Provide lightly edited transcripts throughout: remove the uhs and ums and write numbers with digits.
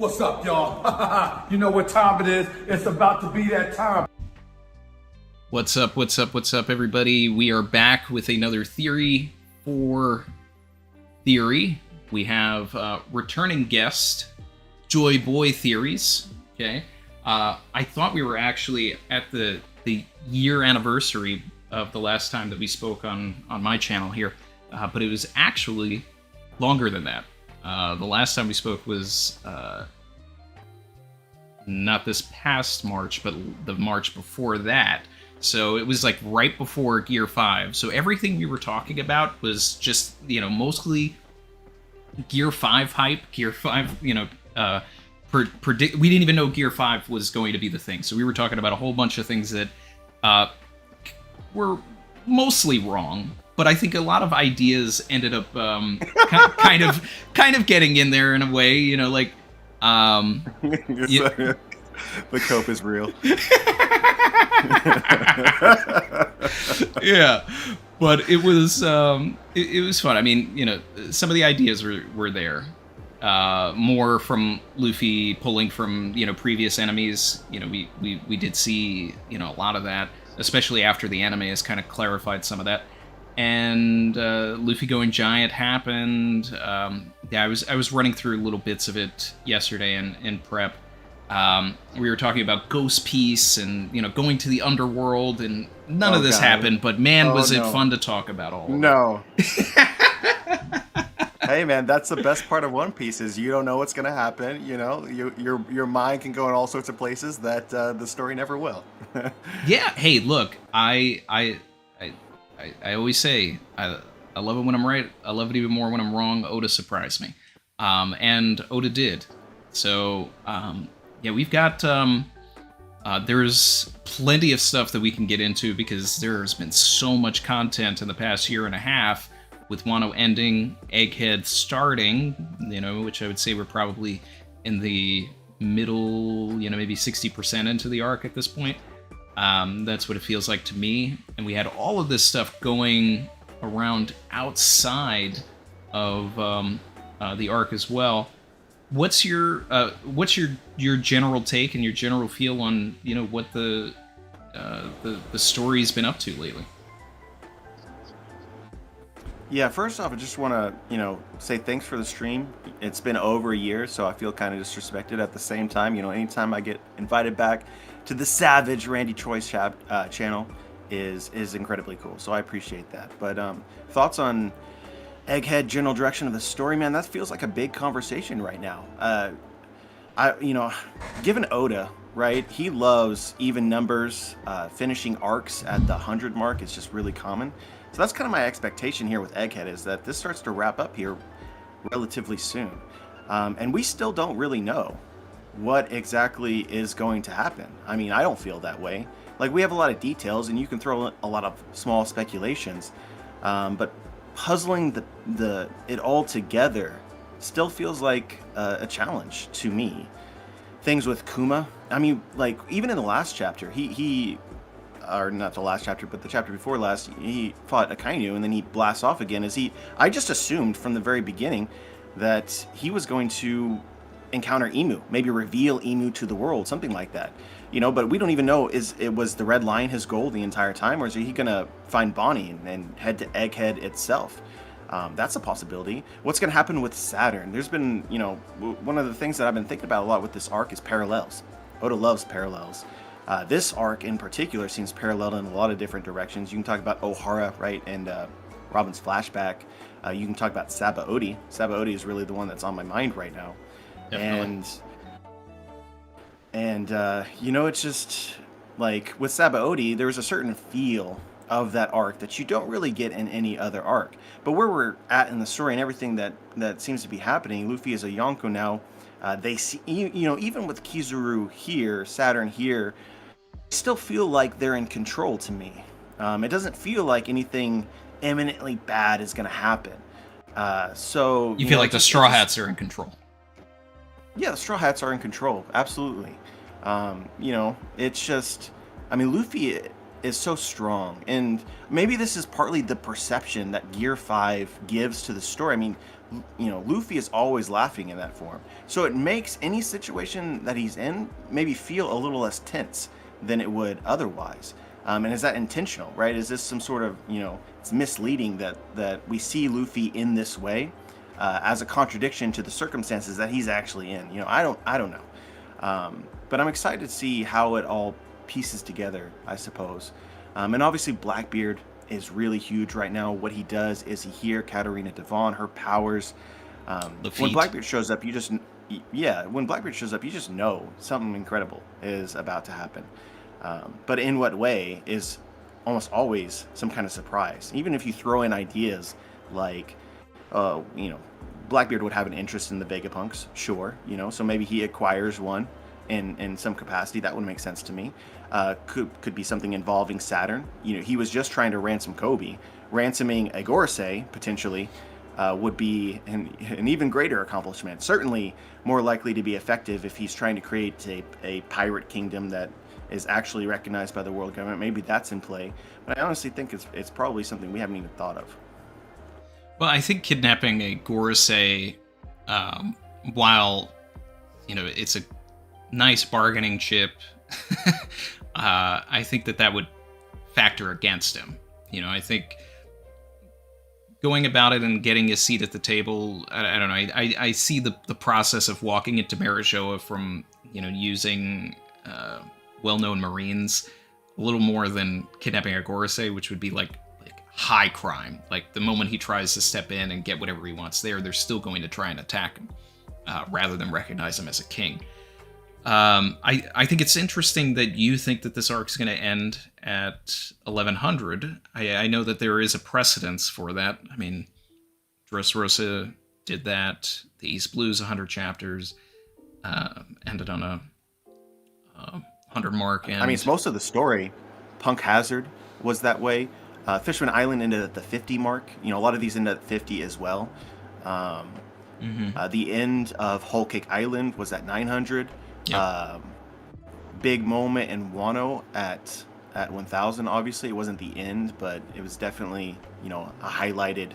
What's up, y'all? You know what time it is. It's about to be that time. What's up, everybody? We are back with another Theory for Theory. We have returning guest, Joy Boy Theories, okay? I thought we were actually at the year anniversary of the last time that we spoke on my channel here, but it was actually longer than that. The last time we spoke was not this past March, but the March before that. So it was like right before Gear 5. So everything we were talking about was just, mostly Gear 5 hype, Gear 5, we didn't even know Gear 5 was going to be the thing. So we were talking about a whole bunch of things that were mostly wrong, but I think a lot of ideas ended up kind of getting in there in a way, the cope is real. Yeah, but it was it was fun. I mean, some of the ideas were there. More from Luffy pulling from previous enemies. We did see a lot of that, especially after the anime has kind of clarified some of that. And Luffy going giant happened. Yeah, I was running through little bits of it yesterday in prep. We were talking about Ghost Piece and going to the underworld, and none of this happened. But man, was it fun to talk about all. No. Hey man, that's the best part of One Piece is you don't know what's gonna happen. Your mind can go in all sorts of places that the story never will. Yeah. Hey, look, I always say I love it when I'm right. I love it even more when I'm wrong. Oda surprised me, and Oda did. So yeah, we've got there's plenty of stuff that we can get into because there's been so much content in the past year and a half. With Wano ending, Egghead starting, which I would say we're probably in the middle, maybe 60% into the arc at this point. That's what it feels like to me. And we had all of this stuff going around outside of the arc as well. What's your general take and your general feel on what the story's been up to lately? Yeah, first off, I just want to, say thanks for the stream. It's been over a year, so I feel kind of disrespected at the same time. Anytime I get invited back to the Savage Randy Choice channel is incredibly cool, so I appreciate that. But thoughts on Egghead, general direction of the story, man, that feels like a big conversation right now. Given Oda, right, he loves even numbers, finishing arcs at the 100 mark is just really common. So that's kind of my expectation here with Egghead, is that this starts to wrap up here relatively soon. And we still don't really know what exactly is going to happen. I mean, I don't feel that way. Like, we have a lot of details, and you can throw a lot of small speculations, but puzzling it all together still feels like a challenge to me. Things with Kuma, I mean, like, even in the last chapter, he or not the last chapter, but the chapter before last, he fought Akainu, and then he blasts off again. I just assumed from the very beginning that he was going to encounter Emu, maybe reveal Emu to the world, something like that. But we don't even know, was the Red Lion his goal the entire time, or is he gonna find Bonney and head to Egghead itself? That's a possibility. What's gonna happen with Saturn? There's been, one of the things that I've been thinking about a lot with this arc is parallels. Oda loves parallels. This arc in particular seems paralleled in a lot of different directions. You can talk about Ohara, right, and Robin's flashback. You can talk about Sabaody. Sabaody is really the one that's on my mind right now. Definitely. And it's just like with Sabaody, there's a certain feel of that arc that you don't really get in any other arc. But where we're at in the story and everything that seems to be happening, Luffy is a Yonko now. They see, even with Kizaru here, Saturn here, still feel like they're in control to me. It doesn't feel like anything imminently bad is going to happen. So you feel like the Straw Hats are in control. Yeah, the Straw Hats are in control. Absolutely. It's just, Luffy is so strong, and maybe this is partly the perception that Gear 5 gives to the story. Luffy is always laughing in that form. So it makes any situation that he's in maybe feel a little less tense than it would otherwise. And is that intentional, right? Is this some sort of, it's misleading that we see Luffy in this way as a contradiction to the circumstances that he's actually in? I don't know. But I'm excited to see how it all pieces together, I suppose. And obviously Blackbeard is really huge right now. What he does is he hear Katarina Devon, her powers. When Blackbeard shows up, when Blackbeard shows up, you just know something incredible is about to happen. But in what way is almost always some kind of surprise. Even if you throw in ideas like, Blackbeard would have an interest in the Vegapunks, sure, so maybe he acquires one in some capacity. That would make sense to me. Could be something involving Saturn. He was just trying to ransom Kobe. Ransoming a Gorosei, potentially, would be an even greater accomplishment. Certainly more likely to be effective if he's trying to create a pirate kingdom that is actually recognized by the world government. Maybe that's in play. But I honestly think it's probably something we haven't even thought of. Well, I think kidnapping a Gorosei, while, it's a nice bargaining chip, I think that would factor against him. I think going about it and getting a seat at the table, I don't know. I see the process of walking into Marijoa from, using well-known Marines a little more than kidnapping a Gorosei, which would be like high crime. Like the moment he tries to step in and get whatever he wants they're still going to try and attack him rather than recognize him as a king. I think it's interesting that you think that this arc is going to end at 1100. I know that there is a precedence for that. I mean, Dressrosa did that. The East Blues, 100 chapters, ended on a 100 mark. And I mean, it's most of the story. Punk Hazard was that way. Fishman Island ended at the 50 mark. A lot of these ended at 50 as well. The end of Whole Cake Island was at 900. Yep. Big moment in Wano at 1000. Obviously, it wasn't the end, but it was definitely a highlighted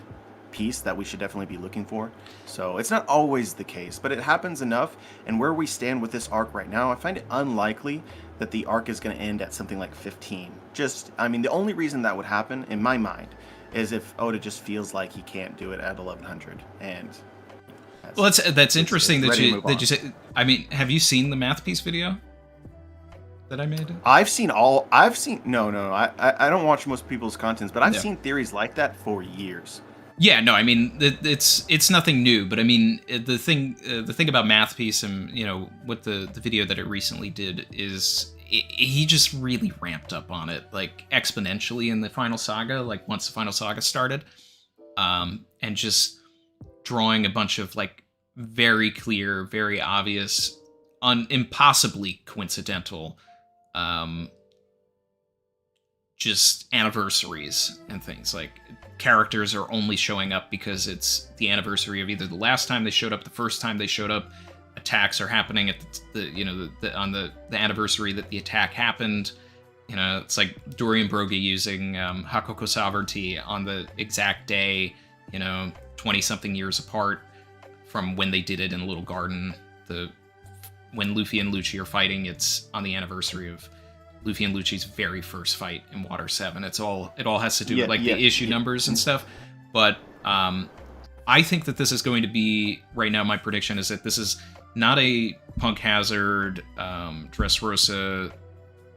piece that we should definitely be looking for. So it's not always the case, but it happens enough. And where we stand with this arc right now, I find it unlikely that the arc is going to end at something like 15. The only reason that would happen in my mind is if Oda just feels like he can't do it at 1100 and. Well, that's interesting that you said. I mean, have you seen the math piece video that I made? No. I don't watch most people's contents, but I've seen theories like that for years. Yeah, no, I mean it's nothing new, but I mean the thing about math piece and what the video that it recently did is he just really ramped up on it like exponentially in the final saga, like once the final saga started, and just drawing a bunch of like very clear, very obvious, impossibly coincidental, just anniversaries and things. Like characters are only showing up because it's the anniversary of either the last time they showed up, the first time they showed up. Attacks are happening at on the anniversary that the attack happened. It's like Dorian Brogy using Hakoko sovereignty on the exact day, 20-something years apart from when they did it in Little Garden. When Luffy and Lucci are fighting, it's on the anniversary of Luffy and Lucci's very first fight in Water 7. It all has to do with the issue numbers and stuff. But I think that this is going to be, right now my prediction is that this is not a Punk Hazard, Dressrosa,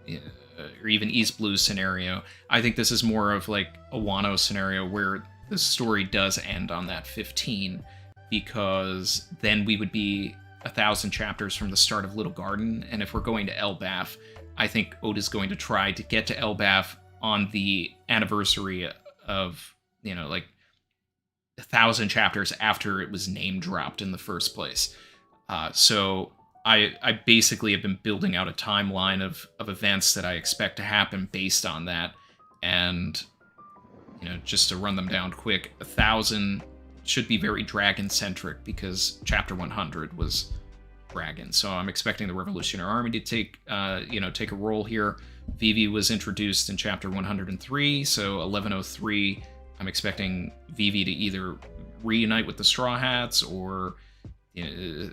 or even East Blues scenario. I think this is more of like a Wano scenario where the story does end on that 15, because then we would be 1,000 chapters from the start of Little Garden, and if we're going to Elbaf, I think Oda's going to try to get to Elbaf on the anniversary of, 1,000 chapters after it was name dropped in the first place. So I basically have been building out a timeline of events that I expect to happen based on that, and just to run them down quick, 1,000 should be very dragon-centric because chapter 100 was dragon. So I'm expecting the Revolutionary Army to take a role here. Vivi was introduced in chapter 103, so 1103, I'm expecting Vivi to either reunite with the Straw Hats or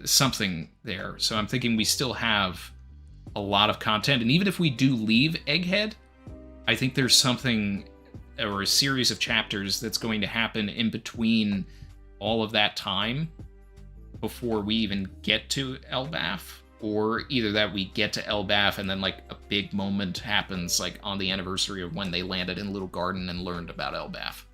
something there. So I'm thinking we still have a lot of content, and even if we do leave Egghead, I think there's something or a series of chapters that's going to happen in between all of that time before we even get to Elbaf, or either that we get to Elbaf and then like a big moment happens like on the anniversary of when they landed in Little Garden and learned about Elbaf.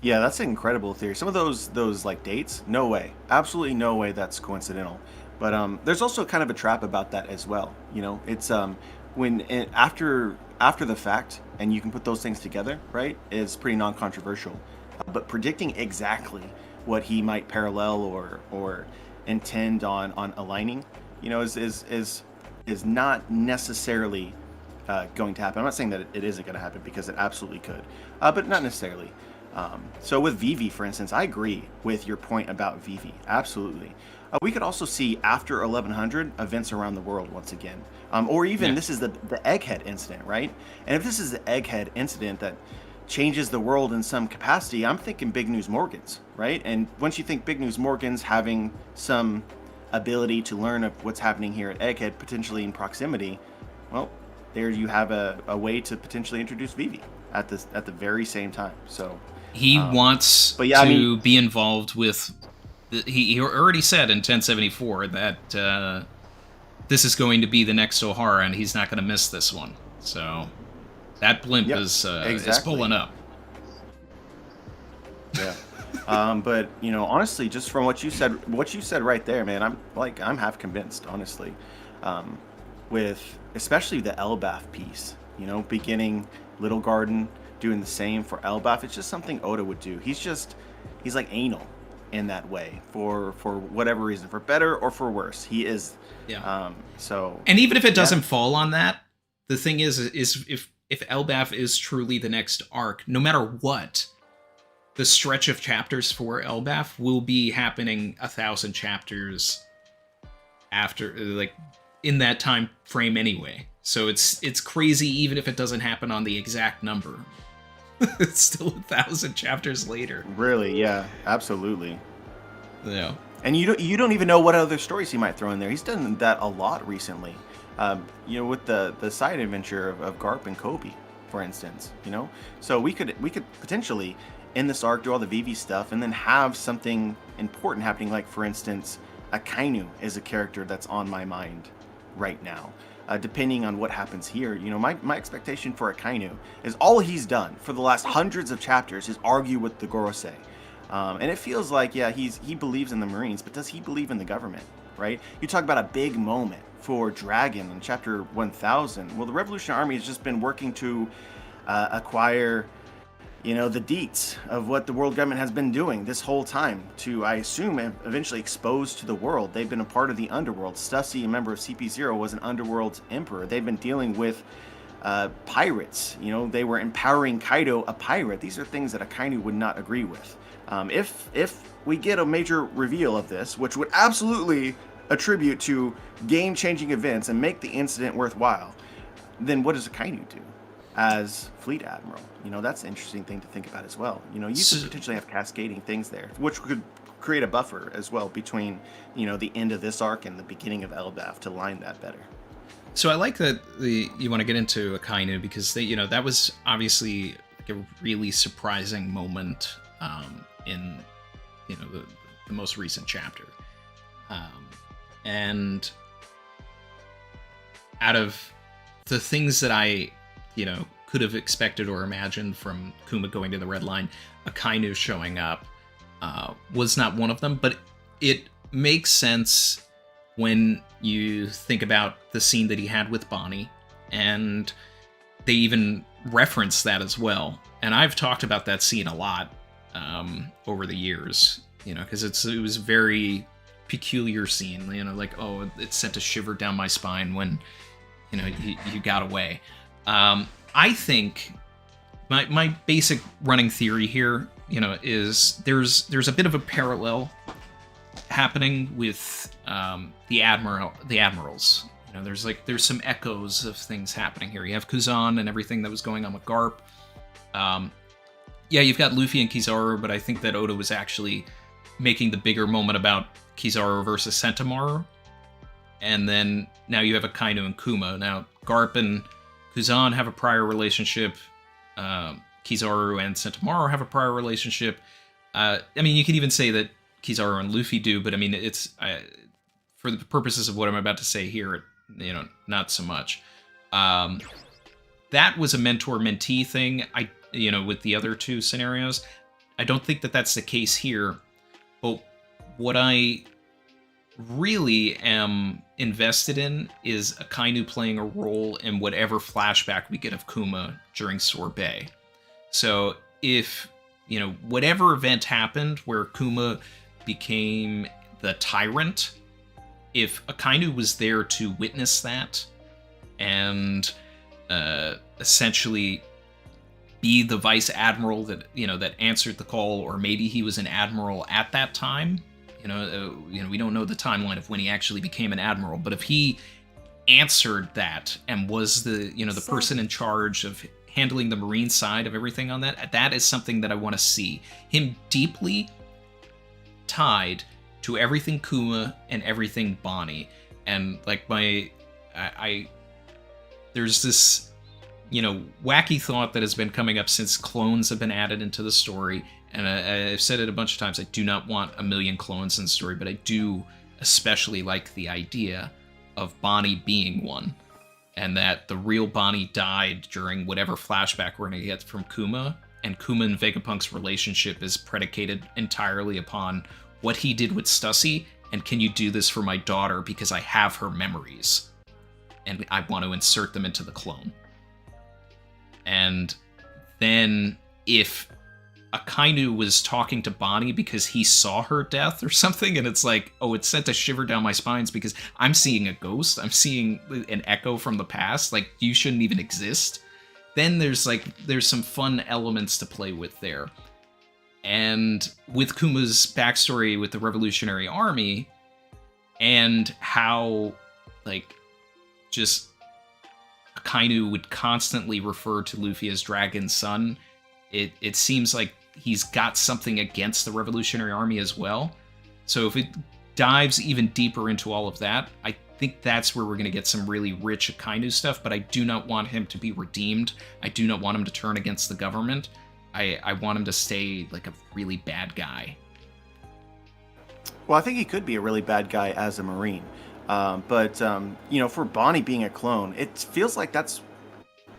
Yeah, that's an incredible theory. Some of those like dates, no way, absolutely no way that's coincidental. But there's also kind of a trap about that as well. You know, it's after the fact, and you can put those things together, right? Is pretty non-controversial. But predicting exactly what he might parallel or intend on aligning, you know, is not necessarily going to happen. I'm not saying that it isn't going to happen, because it absolutely could, but not necessarily. So with Vivi, for instance, I agree with your point about Vivi. Absolutely. We could also see after 1100 events around the world once again. Or even this is the Egghead incident, right? And if this is the Egghead incident that changes the world in some capacity, I'm thinking Big News Morgans, right? And once you think Big News Morgans having some ability to learn of what's happening here at Egghead, potentially in proximity, well, there you have a way to potentially introduce Vivi at the very same time. So he wants to be involved with. He already said in 1074 that this is going to be the next O'Hara, and he's not going to miss this one. So that blimp is pulling up. Yeah. But you know, honestly, just from what you said right there, man, I'm half convinced, honestly, with especially the Elbaf piece. You know, beginning Little Garden, doing the same for Elbaf. It's just something Oda would do. He's like anal in that way for whatever reason, for better or for worse. He is. Yeah. And even if it doesn't fall on that, the thing is if Elbaf is truly the next arc, no matter what, the stretch of chapters for Elbaf will be happening 1,000 chapters after, like, in that time frame anyway. So it's crazy even if it doesn't happen on the exact number. It's still 1,000 chapters later. Really? Yeah, absolutely. Yeah. And you don't even know what other stories he might throw in there. He's done that a lot recently. You know, with the side adventure of Garp and Kobe, for instance. You know, so we could potentially in this arc do all the Vivi stuff and then have something important happening. Like, for instance, Akainu is a character that's on my mind right now. Depending on what happens here, you know, my expectation for Akainu is all he's done for the last hundreds of chapters is argue with the Gorosei. And it feels like, yeah, he believes in the Marines, but does he believe in the government, right? You talk about a big moment for Dragon in chapter 1000. Well, the Revolutionary Army has just been working to acquire, you know, the deets of what the world government has been doing this whole time to, I assume, eventually expose to the world. They've been a part of the underworld. Stussy, a member of CP0, was an underworld emperor. They've been dealing with pirates. You know, they were empowering Kaido, a pirate. These are things that Akainu would not agree with. If we get a major reveal of this, which would absolutely attribute to game-changing events and make the incident worthwhile, then what does Akainu do as Fleet Admiral? You know, that's an interesting thing to think about as well. You know, you could potentially have cascading things there, which could create a buffer as well between, you know, the end of this arc and the beginning of Elbaf to line that better. So I like that you want to get into Akainu because that was obviously like a really surprising moment in, you know, the most recent chapter. And out of the things that I, you know, could have expected or imagined from Kuma going to the Red Line, Akainu showing up was not one of them, but it makes sense when you think about the scene that he had with Bonney, and they even reference that as well. And I've talked about that scene a lot over the years, you know, because it was a very peculiar scene, you know, like, oh, it sent a shiver down my spine when, you know, you got away. I think my basic running theory here, you know, is there's a bit of a parallel happening with the admirals. You know, there's some echoes of things happening here. You have Kuzan and everything that was going on with Garp. Yeah, you've got Luffy and Kizaru, but I think that Oda was actually making the bigger moment about Kizaru versus Sentomaru. And then now you have Akainu and Kuma. Now, Garp and Kuzan have a prior relationship. Kizaru and Sentomaru have a prior relationship. I mean, you could even say that Kizaru and Luffy do, but I mean, it's for the purposes of what I'm about to say here, not so much. That was a mentor-mentee thing. With the other two scenarios, I don't think that that's the case here. But what I really am invested in is Akainu playing a role in whatever flashback we get of Kuma during Sorbet. So if, whatever event happened where Kuma became the tyrant, if Akainu was there to witness that and essentially be the vice admiral that answered the call, or maybe he was an admiral at that time. We don't know the timeline of when he actually became an admiral, but if he answered that and was the person in charge of handling the marine side of everything on that is something that I want to see. Him deeply tied to everything Kuma and everything Bonney. And there's this wacky thought that has been coming up since clones have been added into the story. And I've said it a bunch of times, I do not want a million clones in the story, but I do especially like the idea of Bonney being one. And that the real Bonney died during whatever flashback we're going to get from Kuma. And Kuma and Vegapunk's relationship is predicated entirely upon what he did with Stussy, and can you do this for my daughter because I have her memories. And I want to insert them into the clone. And then if Akainu was talking to Bonney because he saw her death or something, and it's like, oh, it sent a shiver down my spines because I'm seeing a ghost, I'm seeing an echo from the past, like, you shouldn't even exist, then there's some fun elements to play with there. And with Kuma's backstory with the Revolutionary Army, and how, just Akainu would constantly refer to Luffy as Dragon's son, it seems like he's got something against the Revolutionary Army as well. So if it dives even deeper into all of that, I think that's where we're going to get some really rich Akainu stuff, but I do not want him to be redeemed. I do not want him to turn against the government. I want him to stay like a really bad guy. Well, I think he could be a really bad guy as a Marine. But for Bonney being a clone, it feels like that's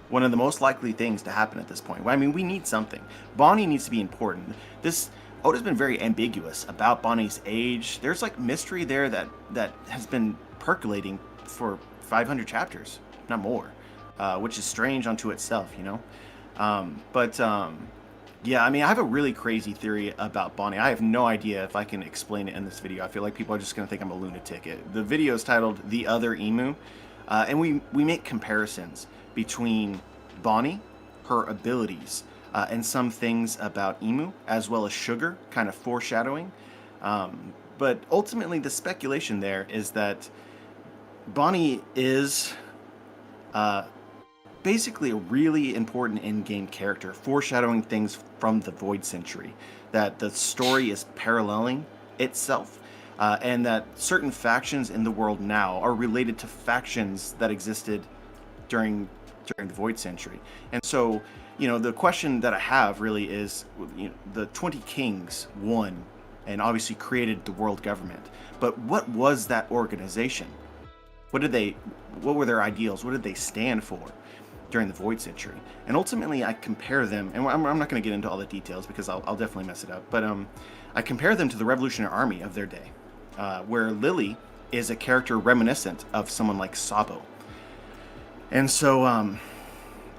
one of the most likely things to happen at this point. I mean, we need something. Bonney needs to be important. Oda's been very ambiguous about Bonney's age. There's mystery there that has been percolating for 500 chapters, not more, which is strange unto itself, Yeah, I mean, I have a really crazy theory about Bonney. I have no idea if I can explain it in this video. I feel like people are just going to think I'm a lunatic. The video is titled The Other Emu, and we make comparisons between Bonney, her abilities, and some things about Emu, as well as Sugar, kind of foreshadowing. But ultimately, the speculation there is that Bonney is basically a really important in-game character, foreshadowing things from the Void Century, that the story is paralleling itself, and that certain factions in the world now are related to factions that existed during the Void Century. And so, the question that I have really is, the 20 Kings won and obviously created the world government, but what was that organization? What were their ideals? What did they stand for during the Void Century? And ultimately, I compare them, and I'm not going to get into all the details because I'll definitely mess it up, but I compare them to the Revolutionary Army of their day, where Lily is a character reminiscent of someone like Sabo. And so,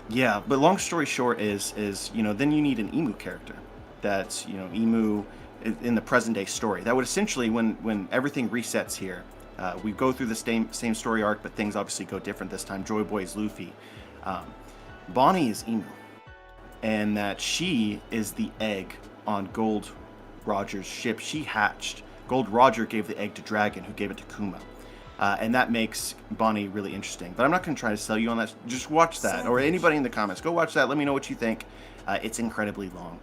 but long story short is then you need an Emu character that's, Emu in the present day story. That would essentially, when everything resets here, we go through the same story arc, but things obviously go different this time. Joy Boy is Luffy. Bonney is Emu, and that she is the egg on Gold Roger's ship. She hatched. Gold Roger gave the egg to Dragon, who gave it to Kuma. And that makes Bonney really interesting. But I'm not going to try to sell you on that. Just watch that. Or anybody in the comments, go watch that. Let me know what you think. It's incredibly long.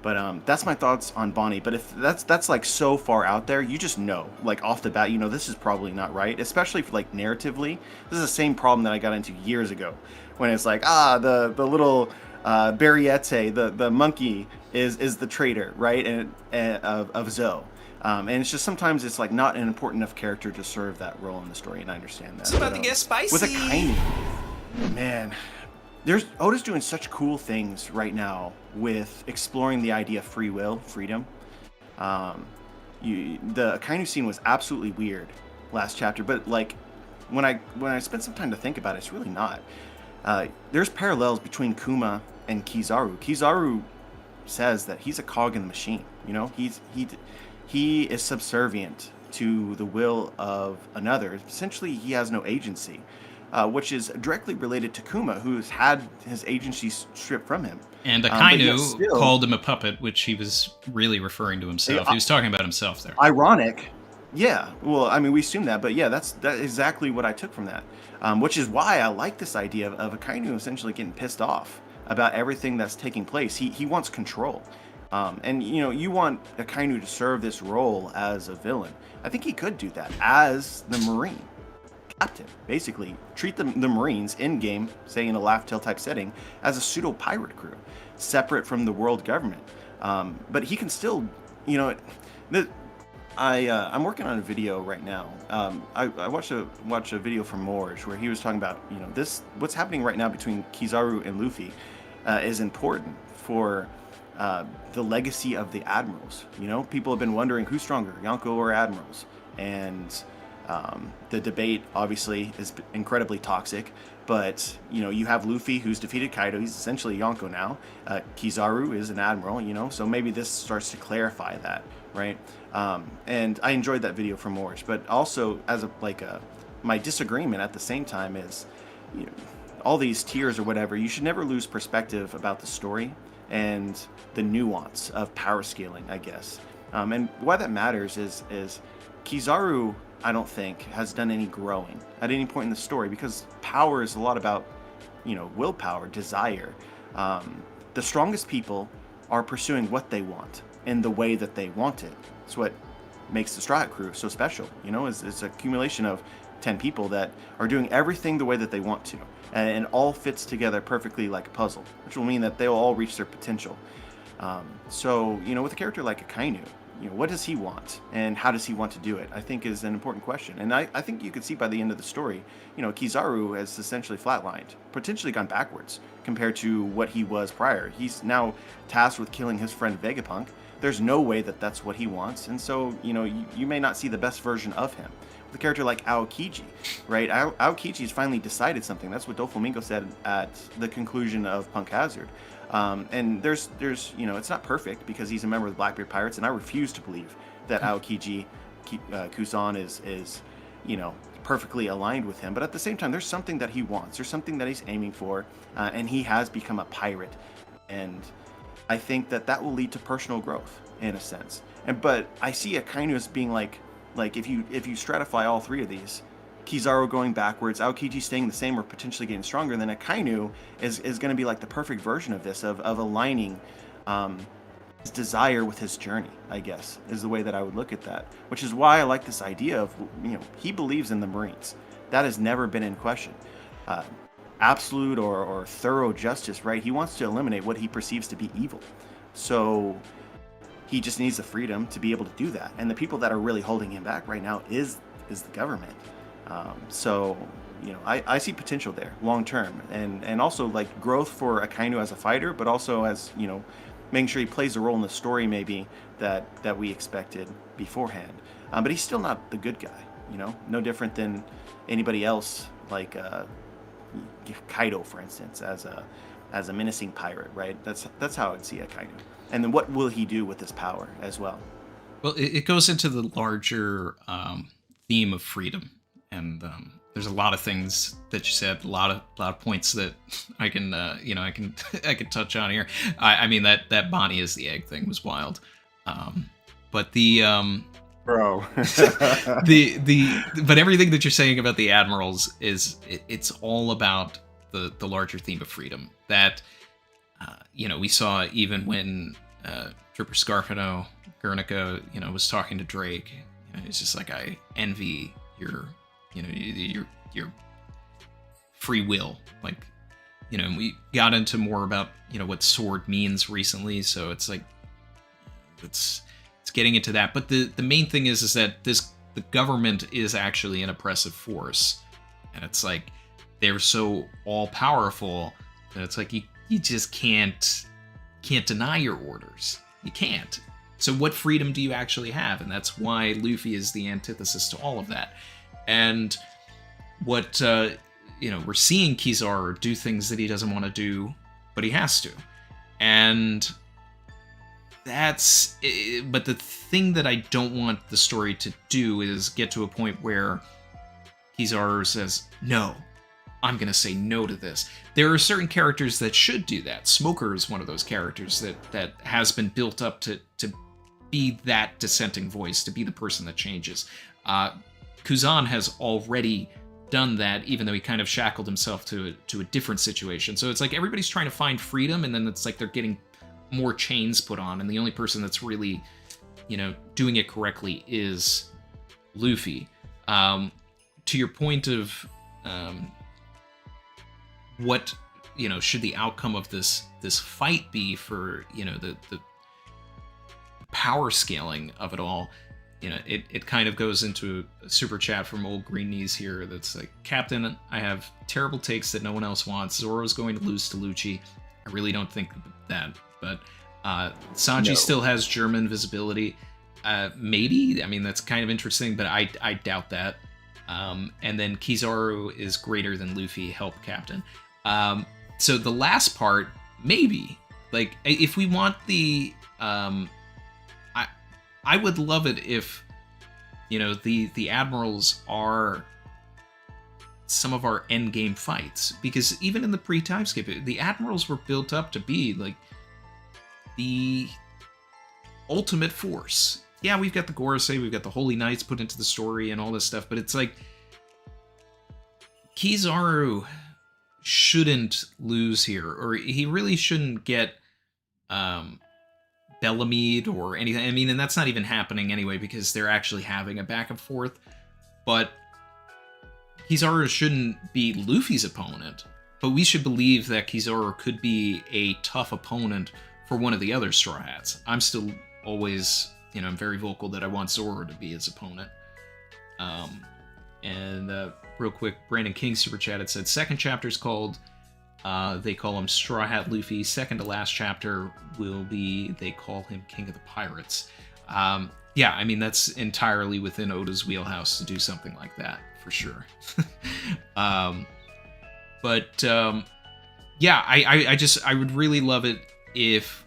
But that's my thoughts on Bonney. But if that's like so far out there, you just know, like off the bat, this is probably not right. Especially if, like, narratively, this is the same problem that I got into years ago, when it's like, the little Barriete, the monkey is the traitor, right? And of Zoe. And it's just sometimes it's like not an important enough character to serve that role in the story, and I understand that. It's about to get spicy. With Akainu, man, Oda's doing such cool things right now with exploring the idea of free will, freedom. The Akainu scene was absolutely weird last chapter, but like when I spent some time to think about it, it's really not. There's parallels between Kuma and Kizaru. Kizaru says that he's a cog in the machine. He is subservient to the will of another. Essentially, he has no agency, which is directly related to Kuma, who's had his agency stripped from him. And Akainu called him a puppet, which he was really referring to himself. He was talking about himself there. Ironic. Yeah, well, I mean, we assume that, but yeah, that's exactly what I took from that, which is why I like this idea of Akainu essentially getting pissed off about everything that's taking place. He wants control. And you want Akainu to serve this role as a villain. I think he could do that as the Marine captain. Basically, treat the Marines in game, say in a Laugh Tale type setting, as a pseudo pirate crew, separate from the world government. But he can still, I'm working on a video right now. I watched a video from Morge where he was talking about what's happening right now between Kizaru and Luffy is important for the legacy of the admirals. People have been wondering who's stronger, Yonko or admirals, and the debate obviously is incredibly toxic. But you have Luffy, who's defeated Kaido. He's essentially Yonko now. Kizaru is an admiral. So maybe this starts to clarify that, right? And I enjoyed that video from Morge, but also as my disagreement at the same time is, all these tiers or whatever, you should never lose perspective about the story and the nuance of power scaling, I guess. And why that matters is Kizaru, I don't think, has done any growing at any point in the story, because power is a lot about, willpower, desire. The strongest people are pursuing what they want in the way that they want it. It's what makes the Straw Hat Crew so special, it's an accumulation of 10 people that are doing everything the way that they want to, and it all fits together perfectly like a puzzle, which will mean that they'll all reach their potential. So, with a character like Akainu, what does he want, and how does he want to do it, I think is an important question. And I think you could see by the end of the story, Kizaru has essentially flatlined, potentially gone backwards compared to what he was prior. He's now tasked with killing his friend Vegapunk. There's no way that that's what he wants, and so, you may not see the best version of him. With a character like Aokiji, right? Aokiji's finally decided something. That's what Doflamingo said at the conclusion of Punk Hazard. And there's it's not perfect because he's a member of the Blackbeard Pirates, and I refuse to believe that Aokiji Kusan is perfectly aligned with him. But at the same time, there's something that he wants. There's something that he's aiming for, and he has become a pirate. And I think that will lead to personal growth in a sense. But I see Akainu as being like if you stratify all three of these, Kizaru going backwards, Aokiji staying the same or potentially getting stronger, then Akainu is going to be like the perfect version of this, of aligning his desire with his journey, I guess, is the way that I would look at that. Which is why I like this idea of, he believes in the Marines. That has never been in question. Absolute or thorough justice, right? He wants to eliminate what he perceives to be evil. So he just needs the freedom to be able to do that. And the people that are really holding him back right now is the government. So, I see potential there long term, and also like growth for Akainu as a fighter, but also as, making sure he plays a role in the story maybe that we expected beforehand. But he's still not the good guy, no different than anybody else, like Kaido, for instance, as a menacing pirate, right? That's how I'd see Akainu. And then what will he do with his power as well? Well, it goes into the larger theme of freedom, and there's a lot of things that you said, a lot of points that I can I can touch on here. I mean that Bonney is the egg thing was wild, but the bro but everything that you're saying about the admirals it's all about the larger theme of freedom that we saw even when Trooper Scarpino, Guernica, was talking to Drake. It's just like, I envy your, your free will. Like, we got into more about, what sword means recently. So it's like, it's getting into that. But the main thing is that the government is actually an oppressive force. And it's like, they're so all powerful that it's like, you just can't deny your orders. You can't. So what freedom do you actually have? And that's why Luffy is the antithesis to all of that. And what, we're seeing Kizaru do things that he doesn't want to do, but he has to. And that's, but the thing that I don't want the story to do is get to a point where Kizaru says, no, I'm going to say no to this. There are certain characters that should do that. Smoker is one of those characters that has been built up to be that dissenting voice, to be the person that changes. Kuzan has already done that, even though he kind of shackled himself to a different situation. So it's like everybody's trying to find freedom, and then it's like they're getting more chains put on, and the only person that's really, doing it correctly is Luffy. To your point of what should the outcome of this fight be for the power scaling of it all, it kind of goes into a super chat from Old Green Knees here that's like, Captain, I have terrible takes that no one else wants. Zoro's going to lose to Lucci. I really don't think that, but Sanji still has German visibility. Maybe, I mean, that's kind of interesting, but I doubt that. And then Kizaru is greater than Luffy, help Captain. So the last part, maybe, like, if we want the, I would love it if, the admirals are some of our endgame fights, because even in the pre-time skip, the admirals were built up to be like the ultimate force. Yeah, we've got the Gorosei, we've got the Holy Knights put into the story and all this stuff, but it's like Kizaru shouldn't lose here, or he really shouldn't get Bellamy'd or anything. I mean, and that's not even happening anyway, because they're actually having a back and forth. But Kizaru shouldn't be Luffy's opponent, but we should believe that Kizaru could be a tough opponent for one of the other Straw Hats. I'm still always, I'm very vocal that I want Zoro to be his opponent. Real quick, Brandon King super chatted, said second chapter's called, they call him Straw Hat Luffy. Second to last chapter will be, they call him King of the Pirates. Yeah, I mean, that's entirely within Oda's wheelhouse to do something like that, for sure. Yeah, I would really love it if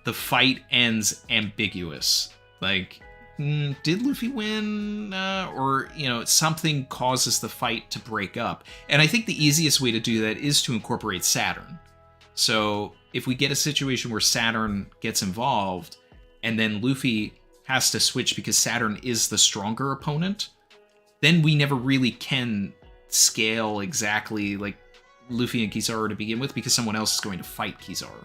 the fight ends ambiguous. Like, did Luffy win? Or, something causes the fight to break up. And I think the easiest way to do that is to incorporate Saturn. So if we get a situation where Saturn gets involved, and then Luffy has to switch because Saturn is the stronger opponent, then we never really can scale exactly like Luffy and Kizaru to begin with, because someone else is going to fight Kizaru.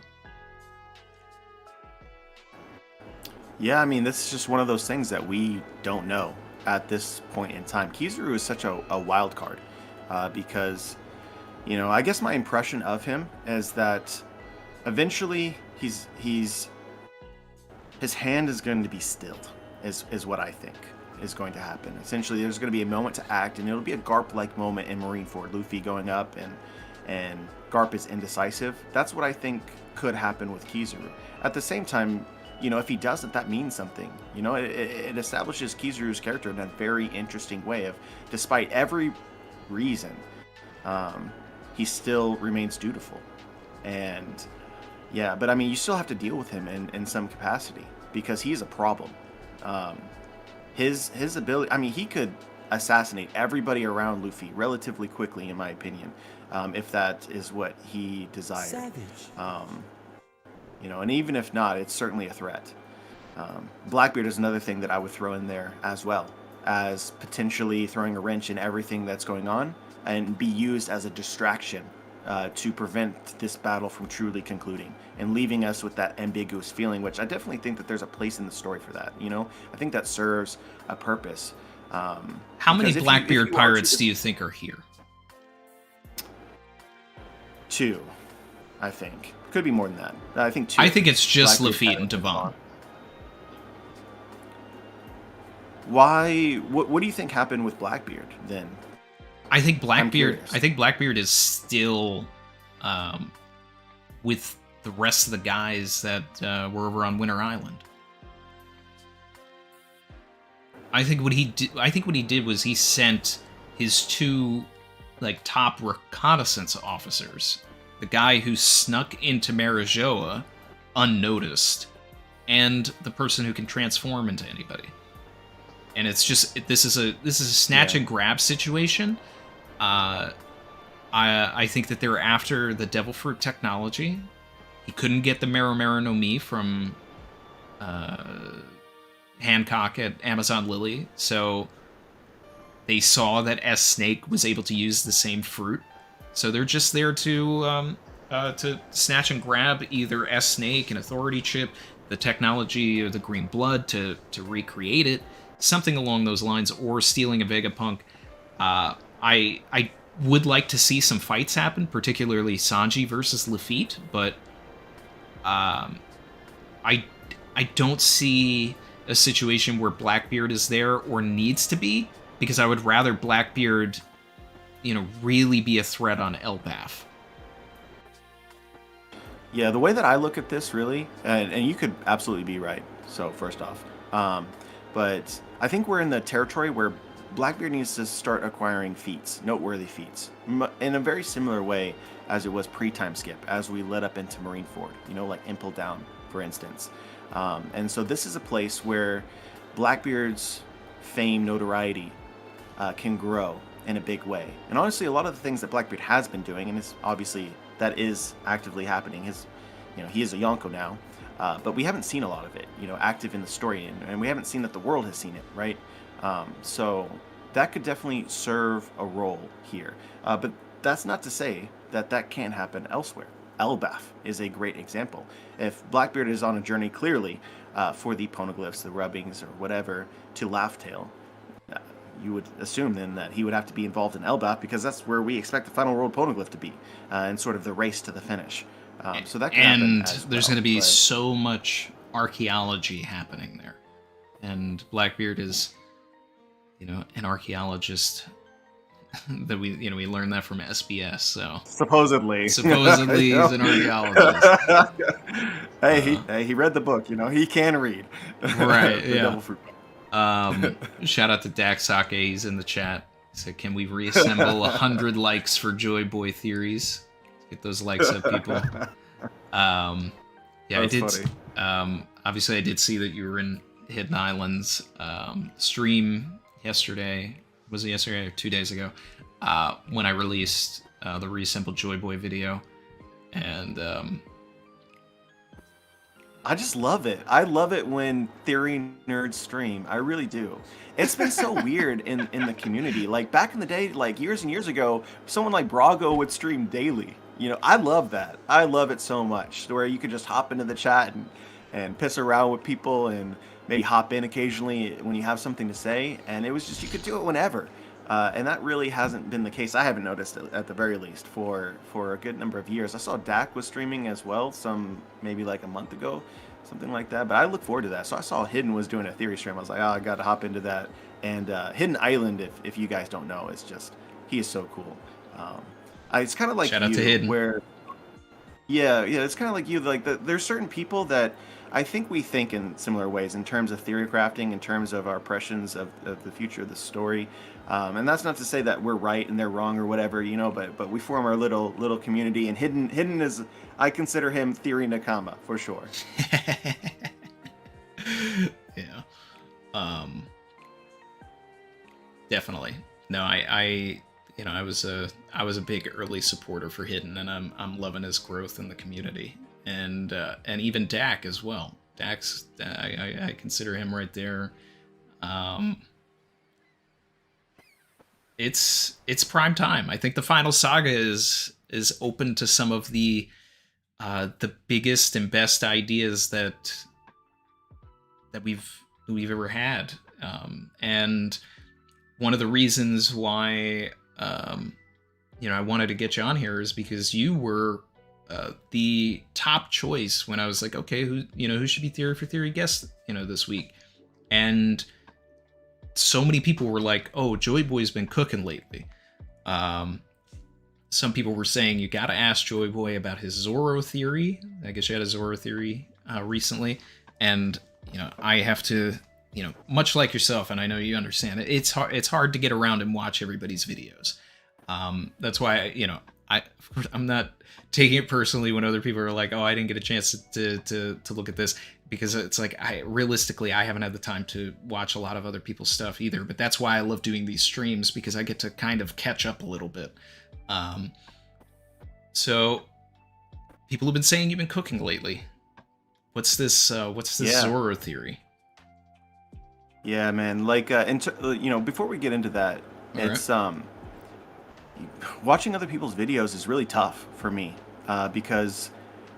Yeah, I mean, this is just one of those things that we don't know at this point in time. Kizaru is such a wild card because, I guess my impression of him is that eventually his hand is going to be stilled, is what I think is going to happen. Essentially, there's going to be a moment to act, and it'll be a Garp-like moment in Marineford. Luffy going up, and Garp is indecisive. That's what I think could happen with Kizaru. At the same time, if he doesn't, that means something. It establishes Kizaru's character in a very interesting way of, despite every reason, he still remains dutiful. And yeah, but I mean, you still have to deal with him in some capacity, because he's a problem. His ability, I mean, he could assassinate everybody around Luffy relatively quickly, in my opinion, if that is what he desired. Savage. And even if not, it's certainly a threat. Blackbeard is another thing that I would throw in there as well, as potentially throwing a wrench in everything that's going on and be used as a distraction to prevent this battle from truly concluding and leaving us with that ambiguous feeling, which I definitely think that there's a place in the story for that. I think that serves a purpose. How many Blackbeard pirates do you think are here? 2, I think. Could be more than that. I think 2. I think it's just Blackbeard Lafitte and Devon. Why? What do you think happened with Blackbeard then? I think Blackbeard is still with the rest of the guys that were over on Winter Island. I think what he did was he sent his 2 top reconnaissance officers, the guy who snuck into Marijoa unnoticed, and the person who can transform into anybody. And it's just this is a snatch and grab situation. I think that they're after the Devil Fruit technology. He couldn't get the Mero Mero no Mi from Hancock at Amazon Lily, so they saw that S Snake was able to use the same fruit. So they're just there to snatch and grab either S Snake, an authority chip, the technology of the green blood to recreate it, something along those lines, or stealing a Vegapunk. I would like to see some fights happen, particularly Sanji versus Lafitte, but I don't see a situation where Blackbeard is there or needs to be, because I would rather Blackbeard, really be a threat on Elbaf. Yeah, the way that I look at this, really, and you could absolutely be right. So first off, but I think we're in the territory where Blackbeard needs to start acquiring feats, noteworthy feats, in a very similar way as it was pre-time skip, as we led up into Marineford, like Impel Down, for instance. And so this is a place where Blackbeard's fame, notoriety can grow in a big way. And honestly, a lot of the things that Blackbeard has been doing, and it's obviously that is actively happening. He is a Yonko now, but we haven't seen a lot of it, active in the story, and we haven't seen that the world has seen it, right? So that could definitely serve a role here. But that's not to say that can't happen elsewhere. Elbaf is a great example. If Blackbeard is on a journey clearly for the poneglyphs, the rubbings, or whatever, to Laughtail, you would assume then that he would have to be involved in Elbaf, because that's where we expect the final world poneglyph to be, and sort of the race to the finish. So that can happen as there's well, going to be but so much archaeology happening there, and Blackbeard is, an archaeologist. That we learned that from SBS. So supposedly he's an archaeologist. Hey, he read the book. He can read. Right. Yeah. Devil Fruit. Shout out to Dak Sake. He's in the chat. He said, "Can we reassemble 100 likes for Joy Boy theories? Get those likes up, people." Yeah, I did. Funny. Obviously, I did see that you were in Hidden Islands stream yesterday. Was it yesterday or 2 days ago? When I released the reassembled Joy Boy video, and I just love it. I love it when theory nerds stream. I really do. It's been so weird in the community. Like back in the day, like years and years ago, someone like Brago would stream daily. I love that. I love it so much. Where you could just hop into the chat and piss around with people and maybe hop in occasionally when you have something to say. And it was just, you could do it whenever. And that really hasn't been the case. I haven't noticed it, at the very least, for a good number of years. I saw Dak was streaming as well, maybe like a month ago, something like that. But I look forward to that. So I saw Hidden was doing a theory stream. I was like, I got to hop into that. And Hidden Island, if you guys don't know, it's just, he is so cool. It's kind of like shout out to Hidden. Where, yeah, it's kind of like you. Like there's certain people that I think we think in similar ways in terms of theory crafting, in terms of our impressions of the future of the story. And that's not to say that we're right and they're wrong or whatever, but we form our little community. And Hidden is, I consider him Theory Nakama for sure. Yeah, definitely. No, I was a big early supporter for Hidden, and I'm loving his growth in the community, and even Dak as well. Dak's I consider him right there. It's prime time. I think the final saga is is open to some of the biggest and best ideas that we've ever had. And one of the reasons why I wanted to get you on here is because you were the top choice when I was like, okay, who should be Theory for Theory guest, this week. And so many people were like, oh, Joy Boy's been cooking lately. Some people were saying you got to ask Joy Boy about his Zoro theory. I guess you had a Zoro theory recently. And, I have to, much like yourself, and I know you understand it, it's hard to get around and watch everybody's videos. That's why, I'm not taking it personally when other people are like, oh, I didn't get a chance to look at this, because it's like, I haven't had the time to watch a lot of other people's stuff either. But that's why I love doing these streams, because I get to kind of catch up a little bit. So people have been saying you've been cooking lately. What's this Zoro theory? Yeah, man. Like, before we get into that, it's watching other people's videos is really tough for me, because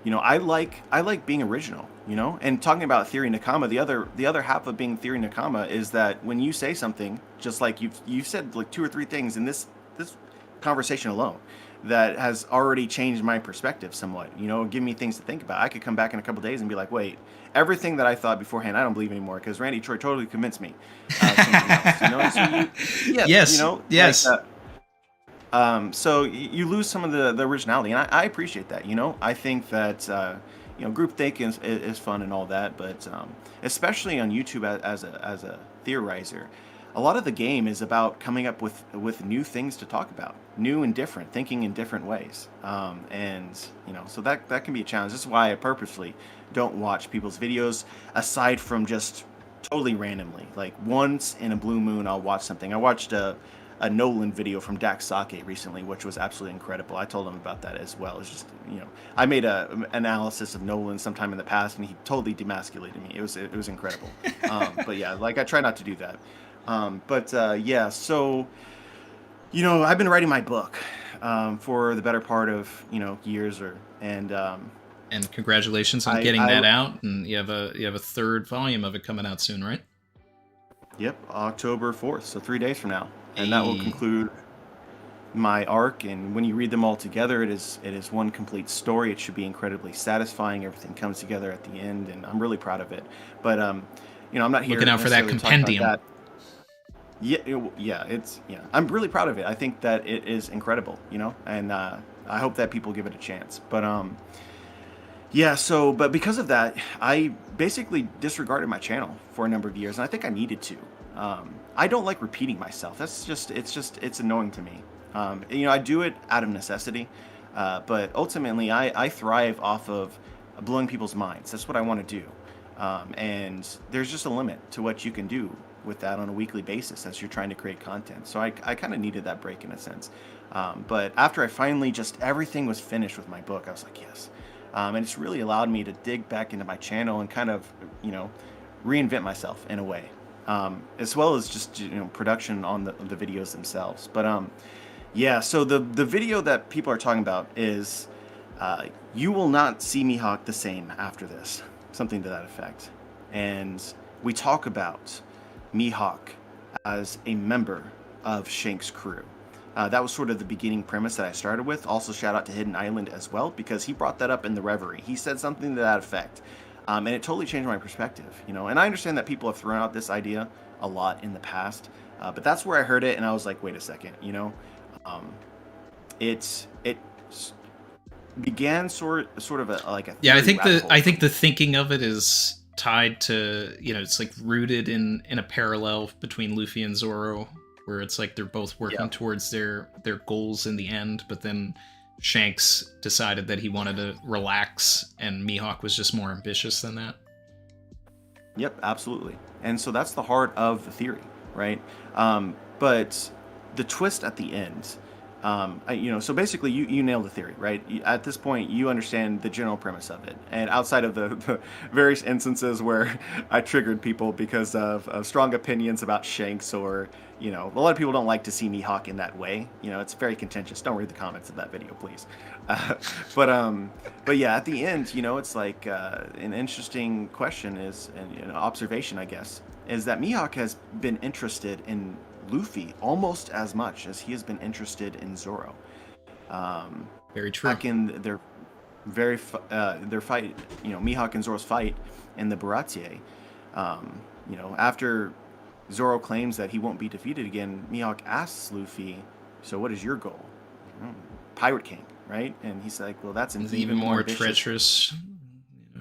I like being original, and talking about Theory Nakama. The other half of being Theory Nakama is that when you say something, just like you've said like 2 or 3 things in this conversation alone that has already changed my perspective somewhat, give me things to think about. I could come back in a couple days and be like, wait, everything that I thought beforehand, I don't believe anymore, because Randy Troy totally convinced me. Something else, yes, yes. Like, so you lose some of the originality, and I appreciate that. I think that groupthink is fun and all that, but especially on YouTube as a theorizer, a lot of the game is about coming up with new things to talk about, new and different, thinking in different ways, and so that can be a challenge. This is why I purposely don't watch people's videos aside from just totally randomly. Like once in a blue moon, I'll watch something. I watched a Nolan video from Dax Sake recently, which was absolutely incredible. I told him about that as well. It's just, I made a analysis of Nolan sometime in the past, and he totally demasculated me. It was incredible. But yeah, like I try not to do that. Yeah, so, I've been writing my book for the better part of, years, and congratulations on getting that out. And you have a 3rd volume of it coming out soon, right? Yep, October 4th, so 3 days from now. And that will conclude my arc. And when you read them all together, it is one complete story. It should be incredibly satisfying. Everything comes together at the end, and I'm really proud of it. But I'm not here looking out for that compendium. Yeah, I'm really proud of it. I think that it is incredible, and I hope that people give it a chance. But but because of that, I basically disregarded my channel for a number of years, and I think I needed to. I don't like repeating myself. It's annoying to me. I do it out of necessity, but ultimately I thrive off of blowing people's minds. That's what I want to do. And there's just a limit to what you can do with that on a weekly basis as you're trying to create content. So I kind of needed that break in a sense. But after I finally everything was finished with my book, I was like, yes. And it's really allowed me to dig back into my channel and kind of, reinvent myself in a way. As well as just, production on the videos themselves. But so the video that people are talking about is you will not see Mihawk the same after this. Something to that effect. And we talk about Mihawk as a member of Shanks' crew. That was sort of the beginning premise that I started with. Also, shout out to Hidden Island as well, because he brought that up in the Reverie. He said something to that effect. And it totally changed my perspective, And I understand that people have thrown out this idea a lot in the past. But that's where I heard it, and I was like, wait a second, it began sort of like a I think the thinking of it is tied to it's like rooted in a parallel between Luffy and Zoro, where it's like they're both working towards their goals in the end, but then Shanks decided that he wanted to relax, and Mihawk was just more ambitious than that. Yep, absolutely. And so that's the heart of the theory, right? But the twist at the end So basically you nailed the theory, right? At this point, you understand the general premise of it. And outside of the various instances where I triggered people because of strong opinions about Shanks, or, a lot of people don't like to see Mihawk in that way. It's very contentious. Don't read the comments of that video, please. But yeah, at the end, it's like an interesting question is, and observation, I guess, is that Mihawk has been interested in Luffy almost as much as he has been interested in Zoro. Very true. Back in their their fight, Mihawk and Zoro's fight in the Baratie, after Zoro claims that he won't be defeated again, Mihawk asks Luffy, "So what is your goal?" Pirate King, right? And he's like, "Well, that's an even more treacherous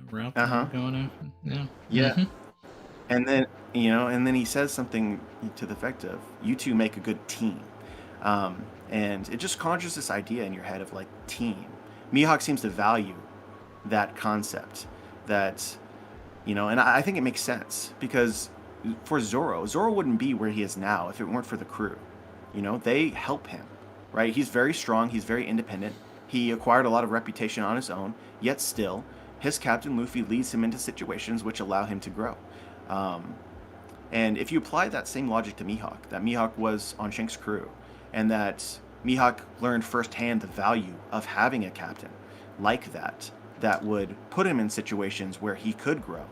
route going on." Yeah. Yeah. Mm-hmm. And then, and then he says something to the effect of, "You two make a good team." And it just conjures this idea in your head of like team. Mihawk seems to value that concept, that, and I think it makes sense because for Zoro wouldn't be where he is now if it weren't for the crew. They help him, right? He's very strong. He's very independent. He acquired a lot of reputation on his own, yet still his captain Luffy leads him into situations which allow him to grow. And if you apply that same logic to Mihawk, that Mihawk was on Shanks' crew, and that Mihawk learned firsthand the value of having a captain like that would put him in situations where he could grow.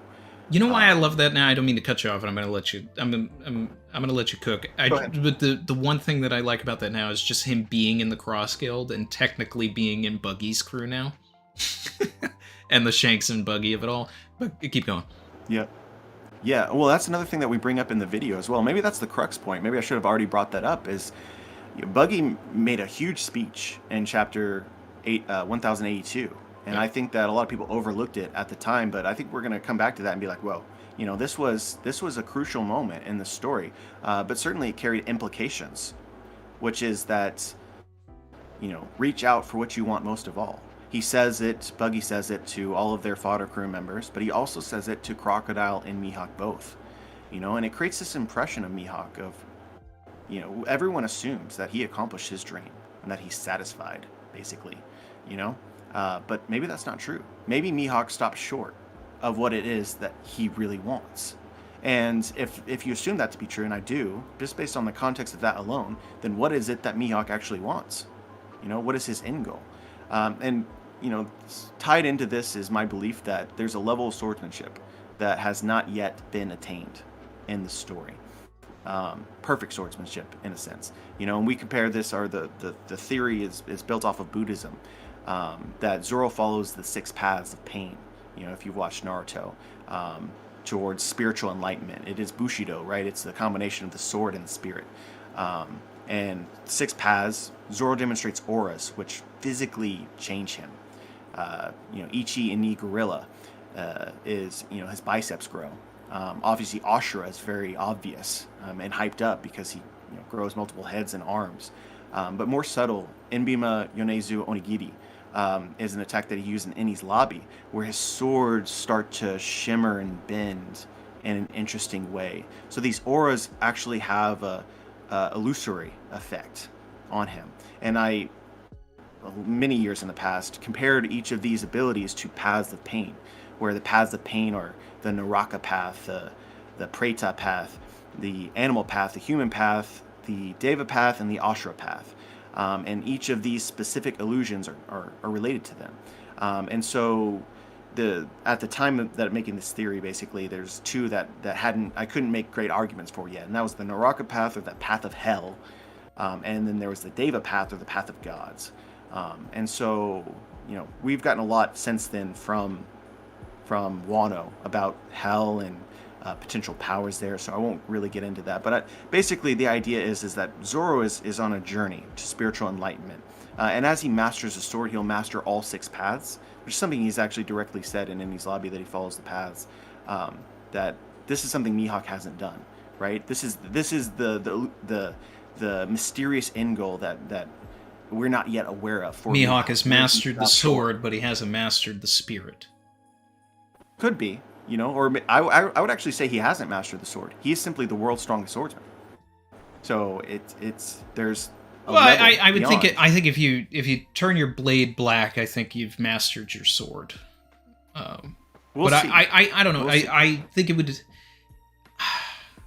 You know why I love that now? I don't mean to cut you off, and I'm going to let you. I'm going to let you cook. But the one thing that I like about that now is just him being in the Cross Guild and technically being in Buggy's crew now, and the Shanks and Buggy of it all. But keep going. Yep. Yeah, well, that's another thing that we bring up in the video as well. Maybe that's the crux point. Maybe I should have already brought that up. Is Buggy made a huge speech in chapter 1082, and I think that a lot of people overlooked it at the time. But I think we're going to come back to that and be like, whoa, this was a crucial moment in the story. But certainly it carried implications, which is that reach out for what you want most of all. Buggy says it to all of their fodder crew members, but he also says it to Crocodile and Mihawk both. And it creates this impression of Mihawk of, everyone assumes that he accomplished his dream and that he's satisfied, basically, but maybe that's not true. Maybe Mihawk stopped short of what it is that he really wants. And if you assume that to be true, and I do, just based on the context of that alone, then what is it that Mihawk actually wants? What is his end goal? And tied into this is my belief that there's a level of swordsmanship that has not yet been attained in the story. Perfect swordsmanship, in a sense. And we compare this, or the theory is built off of Buddhism, that Zoro follows the 6 paths of pain. If you've watched Naruto, towards spiritual enlightenment. It is Bushido, right? It's the combination of the sword and the spirit. And 6 paths, Zoro demonstrates auras, which physically change him. Ichi Ini Gorilla is, his biceps grow. Obviously, Ashura is very obvious and hyped up because he grows multiple heads and arms. But more subtle, Enbima Yonezu Onigiri is an attack that he used in Eni's lobby, where his swords start to shimmer and bend in an interesting way. So these auras actually have a illusory effect on him. And I, many years in the past, compared each of these abilities to paths of pain, where the paths of pain are the Naraka path, the Preta path, the animal path, the human path, the Deva path, and the Ashura path. And each of these specific illusions are related to them. And so at the time that making this theory, basically, there's 2 that I couldn't make great arguments for yet. And that was the Naraka path, or the path of hell. And then there was the Deva path, or the path of gods. And so, we've gotten a lot since then from Wano about hell and potential powers there, so I won't really get into that. But basically, the idea is that Zoro is on a journey to spiritual enlightenment. And as he masters the sword, he'll master all 6 paths, which is something he's actually directly said in Eni's lobby, that he follows the paths. That this is something Mihawk hasn't done, right? This is the mysterious end goal that we're not yet aware of. For Mihawk has mastered the sword, but he hasn't mastered the spirit. Could be, or I would actually say he hasn't mastered the sword. He is simply the world's strongest swordsman. So there's a Well, level I would beyond. think I think if you turn your blade black, I think you've mastered your sword. We'll but see. I don't know. We'll see. I think it would.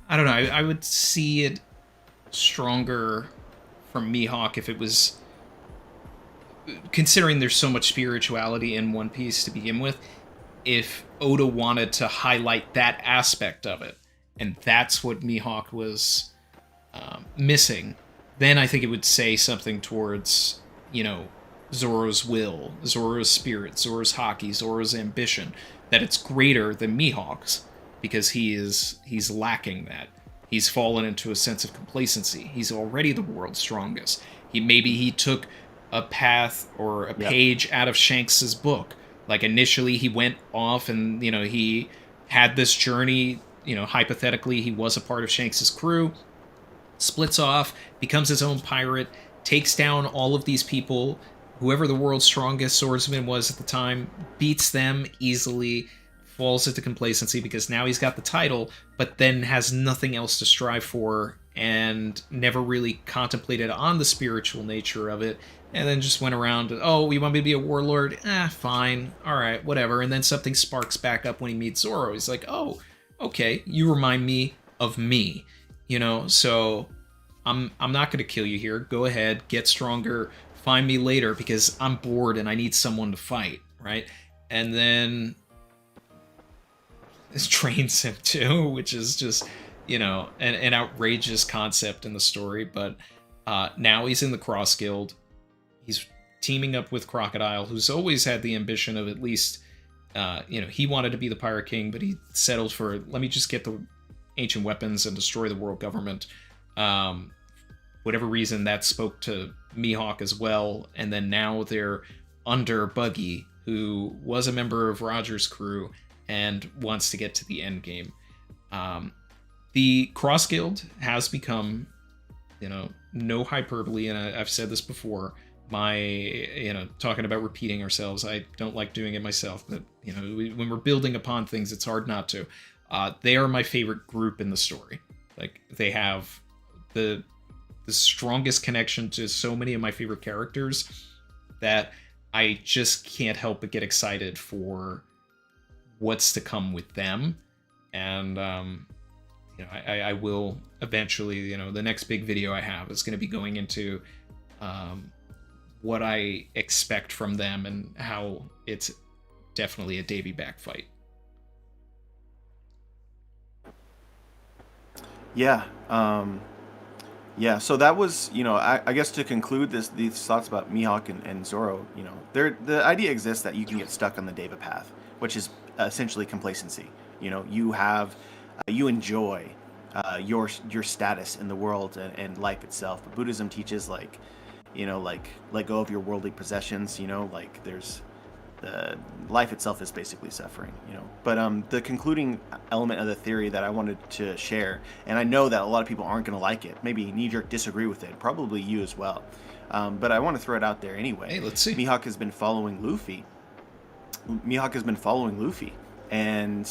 I don't know. I would see it stronger from Mihawk if it was, considering there's so much spirituality in One Piece to begin with, if Oda wanted to highlight that aspect of it, and that's what Mihawk was missing, then I think it would say something towards, Zoro's will, Zoro's spirit, Zoro's haki, Zoro's ambition, that it's greater than Mihawk's, because he's lacking that. He's fallen into a sense of complacency. He's already the world's strongest. He took a path or a page out of Shanks's book. Like, initially he went off and, he had this journey, hypothetically he was a part of Shanks's crew, splits off, becomes his own pirate, takes down all of these people, whoever the world's strongest swordsman was at the time, beats them easily, falls into complacency because now he's got the title, but then has nothing else to strive for and never really contemplated on the spiritual nature of it, and then just went around, oh, you want me to be a warlord? Fine, alright, whatever. And then something sparks back up when he meets Zoro. He's like, oh, okay, you remind me of me, so I'm not going to kill you here. Go ahead, get stronger, find me later because I'm bored and I need someone to fight, right? And then trains him too, which is just, an outrageous concept in the story. But now he's in the Cross Guild. He's teaming up with Crocodile, who's always had the ambition of at least, he wanted to be the Pirate King, but he settled for, let me just get the ancient weapons and destroy the world government. Whatever reason, that spoke to Mihawk as well. And then now they're under Buggy, who was a member of Roger's crew and wants to get to the end game. The Cross Guild has become, no hyperbole, and I've said this before, talking about repeating ourselves, I don't like doing it myself, but, when we're building upon things, it's hard not to. They are my favorite group in the story. Like, they have the strongest connection to so many of my favorite characters that I just can't help but get excited for what's to come with them. And I will eventually, the next big video I have is going to be going into what I expect from them and how it's definitely a Davy Back fight. Yeah. So that was, I guess to conclude these thoughts about Mihawk and Zoro, the idea exists that you can get stuck on the Deva path, which is essentially complacency. You enjoy your status in the world and life itself. But Buddhism teaches let go of your worldly possessions. There's life itself is basically suffering. But the concluding element of the theory that I wanted to share, and I know that a lot of people aren't going to like it, maybe knee-jerk disagree with it, probably you as well. But I want to throw it out there anyway. Hey, let's see. Mihawk has been following Luffy, and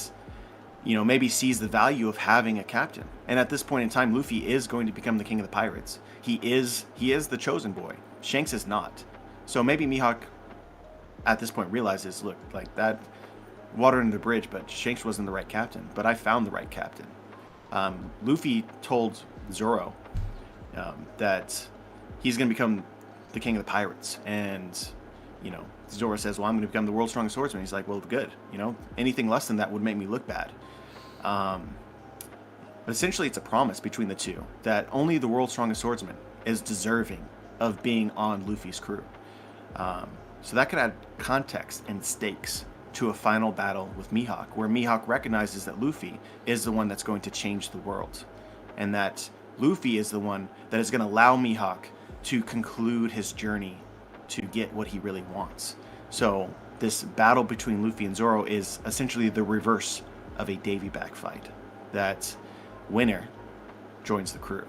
maybe sees the value of having a captain. And at this point in time, Luffy is going to become the king of the pirates. He is the chosen boy. Shanks is not. So maybe Mihawk at this point realizes, look, like that, water under the bridge, but Shanks wasn't the right captain. But I found the right captain. Luffy told Zoro that he's going to become the king of the pirates. And, Zoro says, well, I'm going to become the world's strongest swordsman. He's like, well, good. Anything less than that would make me look bad. But essentially, it's a promise between the two that only the world's strongest swordsman is deserving of being on Luffy's crew. So that could add context and stakes to a final battle with Mihawk, where Mihawk recognizes that Luffy is the one that's going to change the world, and that Luffy is the one that is going to allow Mihawk to conclude his journey to get what he really wants. So this battle between Luffy and Zoro is essentially the reverse of a Davy Back fight. That winner joins the crew,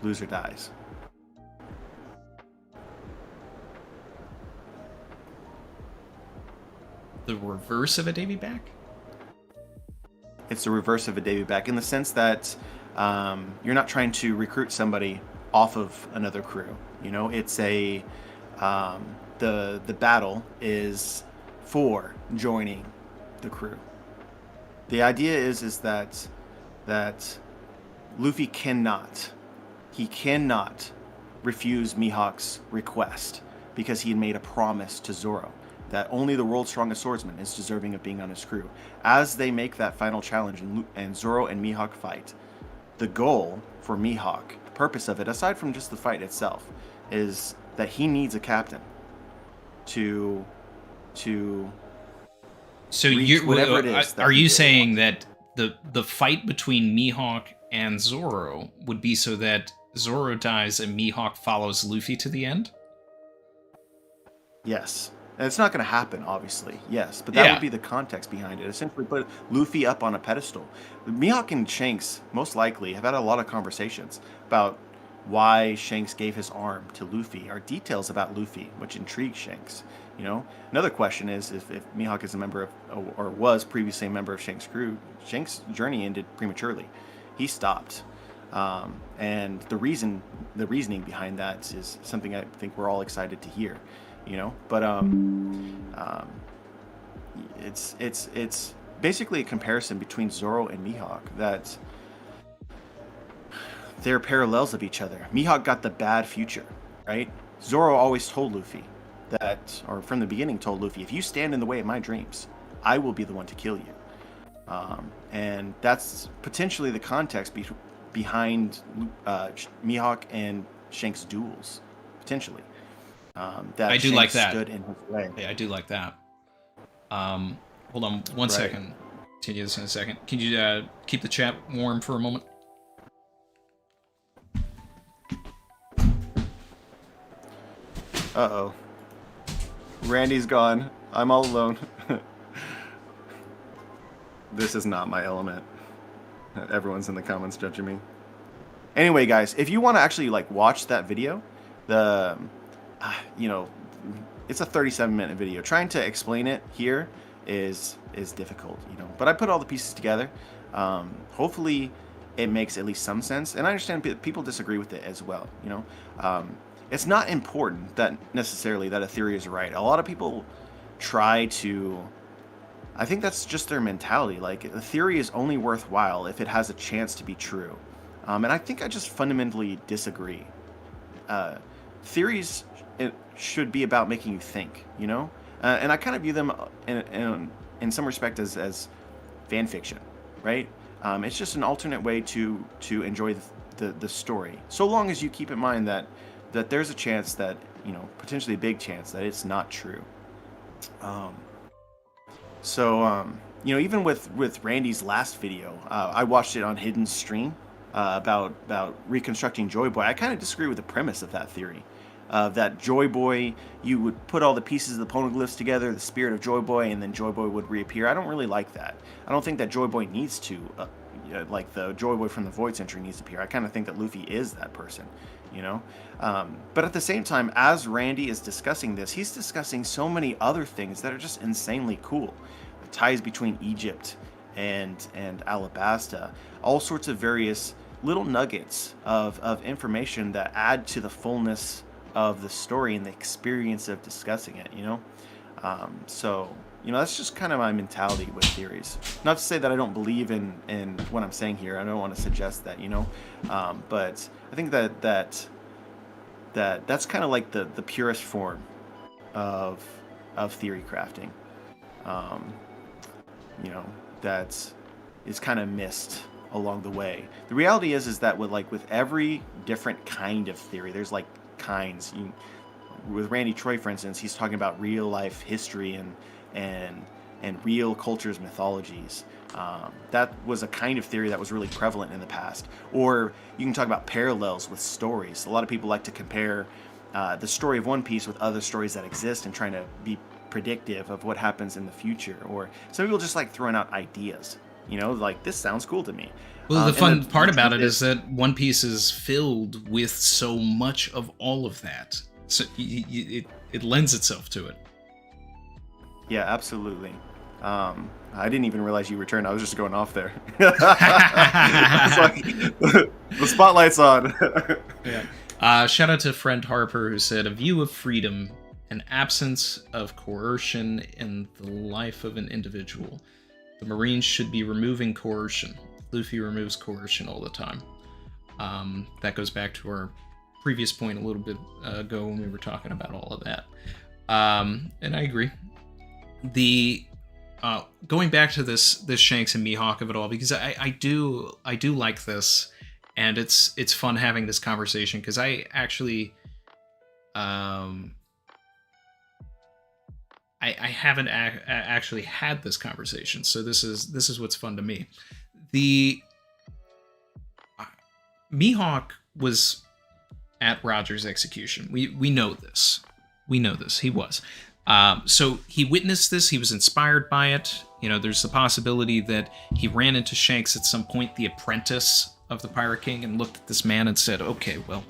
loser dies. The reverse of a Davy Back? It's the reverse of a Davy Back in the sense that you're not trying to recruit somebody off of another crew. You know, it's a the battle is for joining the crew. The idea is that Luffy cannot refuse Mihawk's request because he had made a promise to Zoro that only the world's strongest swordsman is deserving of being on his crew. As they make that final challenge and Zoro and Mihawk fight, the goal for Mihawk, the purpose of it, aside from just the fight itself, is that he needs a captain to So reach whatever it is. are you saying that the fight between Mihawk and Zoro would be so that Zoro dies and Mihawk follows Luffy to the end? Yes. And it's not going to happen, obviously. Yes, but that would be the context behind it. Essentially put Luffy up on a pedestal. Mihawk and Shanks, most likely, have had a lot of conversations about why Shanks gave his arm to Luffy, or details about Luffy, which intrigues Shanks. You know, another question is if Mihawk is a member of, or was previously a member of Shanks' crew, Shanks' journey ended prematurely. He stopped. And the reasoning behind that is something I think we're all excited to hear. You know, but it's basically a comparison between Zoro and Mihawk, that they're parallels of each other. Mihawk got the bad future, right? Zoro always told Luffy that, or from the beginning told Luffy, if you stand in the way of my dreams, I will be the one to kill you. And that's potentially the context behind Mihawk and Shanks' duels, potentially. That I do Shanks like that. Stood in his way. Yeah, I do like that. Hold on one second. Continue this in a second. Can you keep the chat warm for a moment? Uh-oh. Randy's gone. I'm all alone. This is not my element. Everyone's in the comments judging me. Anyway, guys, if you want to actually like watch that video, it's a 37-minute video. Trying to explain it here is difficult, you know. But I put all the pieces together. Hopefully, it makes at least some sense. And I understand people disagree with it as well, you know. It's not important that necessarily that a theory is right. A lot of people try to. I think that's just their mentality. Like, a theory is only worthwhile if it has a chance to be true. And I think I just fundamentally disagree. Theories should be about making you think, you know? And I kind of view them in some respect as fan fiction, right? It's just an alternate way to enjoy the story. So long as you keep in mind that there's a chance that, you know, potentially a big chance that it's not true. You know, even with Randy's last video, I watched it on Hidden's stream about reconstructing Joy Boy. I kind of disagree with the premise of that theory. That Joy Boy, you would put all the pieces of the poneglyphs together, the spirit of Joy Boy, and then Joy Boy would reappear. I don't really like that. I don't think that Joy Boy needs to, like the Joy Boy from the Void Century needs to appear. I kind of think that Luffy is that person, you know? But at the same time, as Randy is discussing this, he's discussing so many other things that are just insanely cool. The ties between Egypt and Alabasta, all sorts of various little nuggets of information that add to the fullness of the story and the experience of discussing it, you know? So, you know, that's just kind of my mentality with theories. Not to say that I don't believe in what I'm saying here. I don't want to suggest that, you know? But I think that's kind of like the purest form of theory crafting. You know, that is kind of missed along the way. The reality is that with every different kind of theory, there's like kinds. With Randy Troy, for instance, he's talking about real life history and real cultures, mythologies. That was a kind of theory that was really prevalent in the past. Or you can talk about parallels with stories. A lot of people like to compare the story of One Piece with other stories that exist and trying to be predictive of what happens in the future. Or some people just like throwing out ideas. You know, like, this sounds cool to me. Well, the fun part about it is that One Piece is filled with so much of all of that. So it lends itself to it. Yeah, absolutely. I didn't even realize you returned. I was just going off there. It's like, the spotlight's on. Yeah. Shout out to friend Harper who said, a view of freedom, an absence of coercion in the life of an individual. The Marines should be removing coercion. Luffy removes coercion all the time. That goes back to our previous point a little bit ago when we were talking about all of that. And I agree. The going back to this Shanks and Mihawk of it all, because I do like this, and it's fun having this conversation, because I actually I haven't actually had this conversation, so this is what's fun to me. The Mihawk was at Roger's execution. We know this. We know this. He was. So he witnessed this. He was inspired by it. You know, there's the possibility that he ran into Shanks at some point, the apprentice of the Pirate King, and looked at this man and said, okay, well,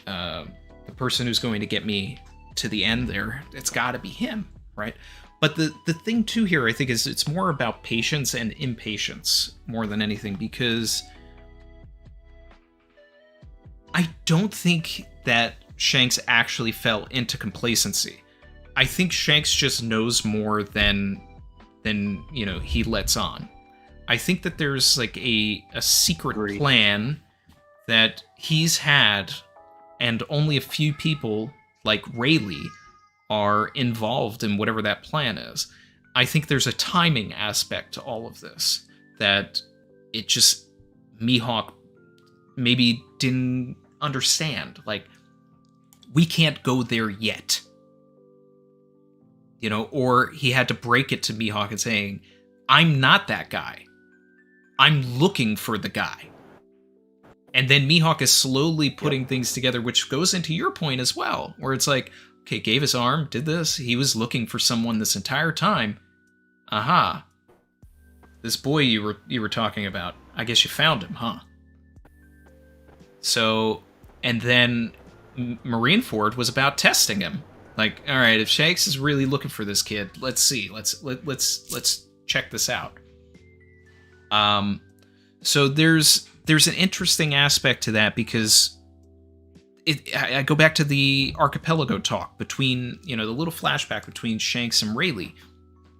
the person who's going to get me to the end there, it's got to be him, right? But the thing, too, here, I think, is it's more about patience and impatience more than anything, because I don't think that Shanks actually fell into complacency. I think Shanks just knows more than he lets on. I think that there's like a secret plan that he's had, and only a few people like Rayleigh are involved in whatever that plan is. I think there's a timing aspect to all of this that it just Mihawk maybe didn't understand. Like, we can't go there yet. You know, or he had to break it to Mihawk and saying, I'm not that guy. I'm looking for the guy. And then Mihawk is slowly putting things together, which goes into your point as well, where it's like, okay, gave his arm, did this. He was looking for someone this entire time. Aha. This boy you were talking about, I guess you found him, huh? So, and then Marineford was about testing him. Like, all right, if Shanks is really looking for this kid, let's see. Let's check this out. So there's an interesting aspect to that, because I go back to the archipelago talk between, the little flashback between Shanks and Rayleigh,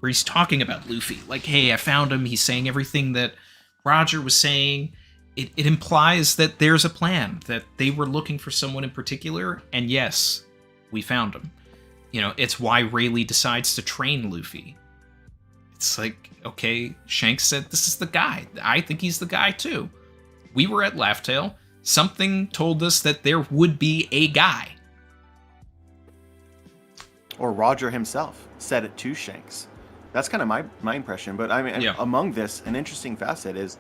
where he's talking about Luffy. Like, hey, I found him. He's saying everything that Roger was saying. It implies that there's a plan, that they were looking for someone in particular, and yes, we found him. It's why Rayleigh decides to train Luffy. It's like, okay, Shanks said this is the guy. I think he's the guy too. We were at Laugh Tale. Something told us that there would be a guy. Or Roger himself said it to Shanks. That's kind of my impression. But I mean, among this, an interesting facet is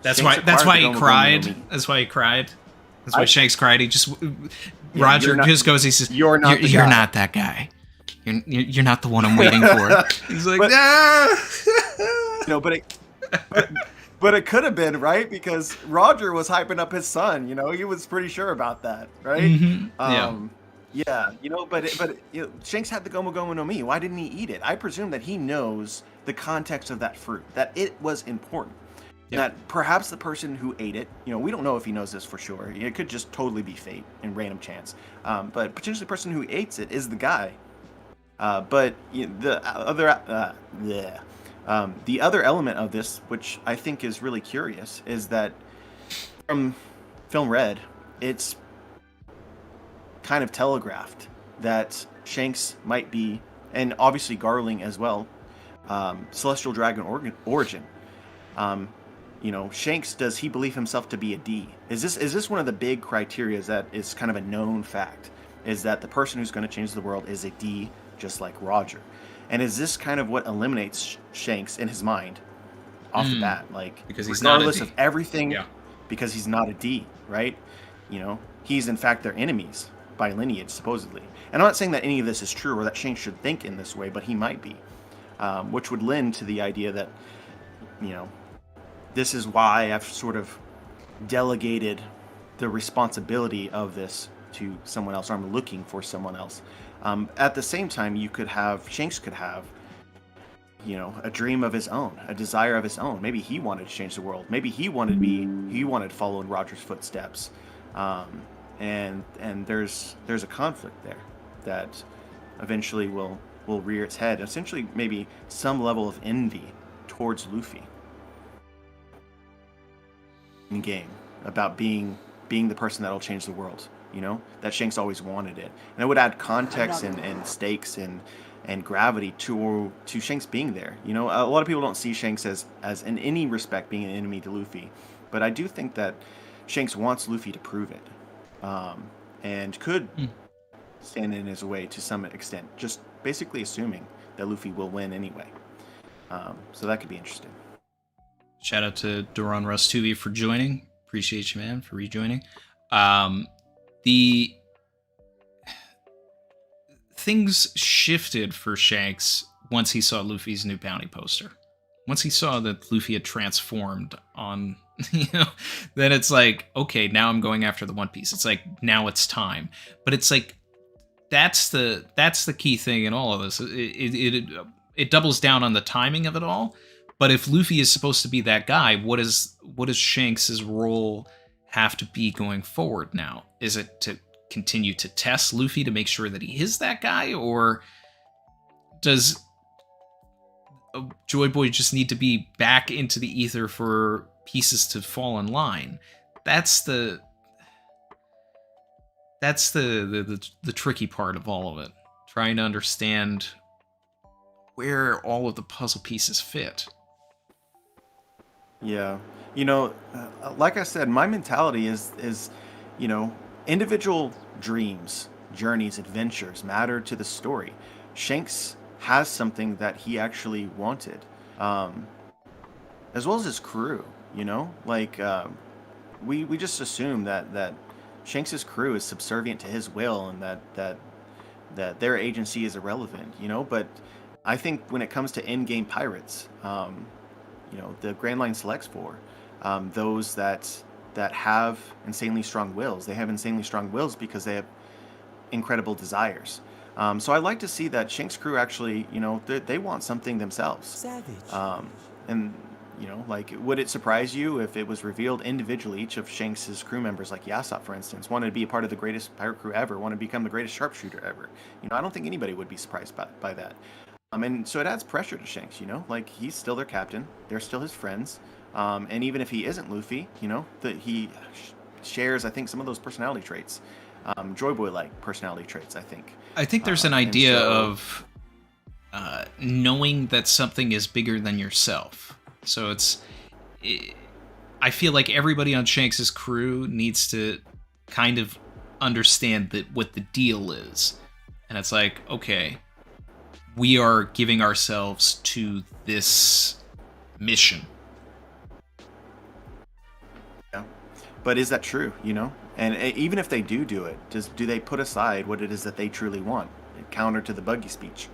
that's why he cried. That's why he cried. That's why Shanks cried. He just Roger just goes. He says, "You're not that guy. You're not the one I'm waiting for." He's like, "Nah." But it could have been, right? Because Roger was hyping up his son. He was pretty sure about that, right? Mm-hmm. But Shanks had the Gomu Gomu no Mi. Why didn't he eat it? I presume that he knows the context of that fruit, that it was important. That perhaps the person who ate it, we don't know if he knows this for sure. It could just totally be fate and random chance. But potentially the person who eats it is the guy. But the other element of this, which I think is really curious, is that from Film Red, it's kind of telegraphed that Shanks might be, and obviously Garling as well, Celestial Dragon origin. Shanks, does he believe himself to be a D? Is this one of the big criteria that is kind of a known fact? Is that the person who's going to change the world is a D, just like Roger? And is this kind of what eliminates Shanks in his mind off the bat? Like, because he's regardless not a D. of everything, because he's not a D, right? He's in fact their enemies by lineage, supposedly. And I'm not saying that any of this is true or that Shanks should think in this way, but he might be. Which would lend to the idea that, this is why I've sort of delegated the responsibility of this to someone else, or I'm looking for someone else. At the same time, Shanks could have, a dream of his own, a desire of his own. Maybe he wanted to change the world. Maybe he wanted to follow in Roger's footsteps. and there's a conflict there that eventually will rear its head. Essentially, maybe some level of envy towards Luffy in game about being the person that'll change the world. That Shanks always wanted it, and it would add context and stakes and gravity to Shanks being there. A lot of people don't see Shanks as in any respect being an enemy to Luffy, but I do think that Shanks wants Luffy to prove it, and could stand in his way to some extent, just basically assuming that Luffy will win anyway. So that could be interesting. Shout out to Duran Rustuvi for joining. Appreciate you, man, for rejoining. The things shifted for Shanks once he saw Luffy's new bounty poster. Once he saw that Luffy had transformed on, then it's like, okay, now I'm going after the One Piece. It's like, now it's time. But it's like, that's the key thing in all of this. It doubles down on the timing of it all. But if Luffy is supposed to be that guy, what does Shanks' role have to be going forward now? Is it to continue to test Luffy to make sure that he is that guy, or does Joy Boy just need to be back into the ether for pieces to fall in line? That's the tricky part of all of it. Trying to understand where all of the puzzle pieces fit. Yeah. Like I said, my mentality is individual dreams, journeys, adventures matter to the story. Shanks has something that he actually wanted, as well as his crew. We just assume that Shanks' crew is subservient to his will, and that their agency is irrelevant. But I think when it comes to in-game pirates, the Grand Line selects for those that have insanely strong wills. They have insanely strong wills because they have incredible desires. So I like to see that Shanks' crew actually, they want something themselves. Savage. And would it surprise you if it was revealed individually, each of Shanks' crew members, like Yasopp, for instance, wanted to be a part of the greatest pirate crew ever, wanted to become the greatest sharpshooter ever? I don't think anybody would be surprised by that. And so it adds pressure to Shanks, he's still their captain, they're still his friends, and even if he isn't Luffy, that he shares, I think, some of those personality traits, Joy Boy-like personality traits, I think. I think there's an idea of knowing that something is bigger than yourself. So I feel like everybody on Shanks' crew needs to kind of understand what the deal is. And it's like, okay, we are giving ourselves to this mission. Yeah. But is that true, And even if they do it, do they put aside what it is that they truly want? Counter to the buggy speech.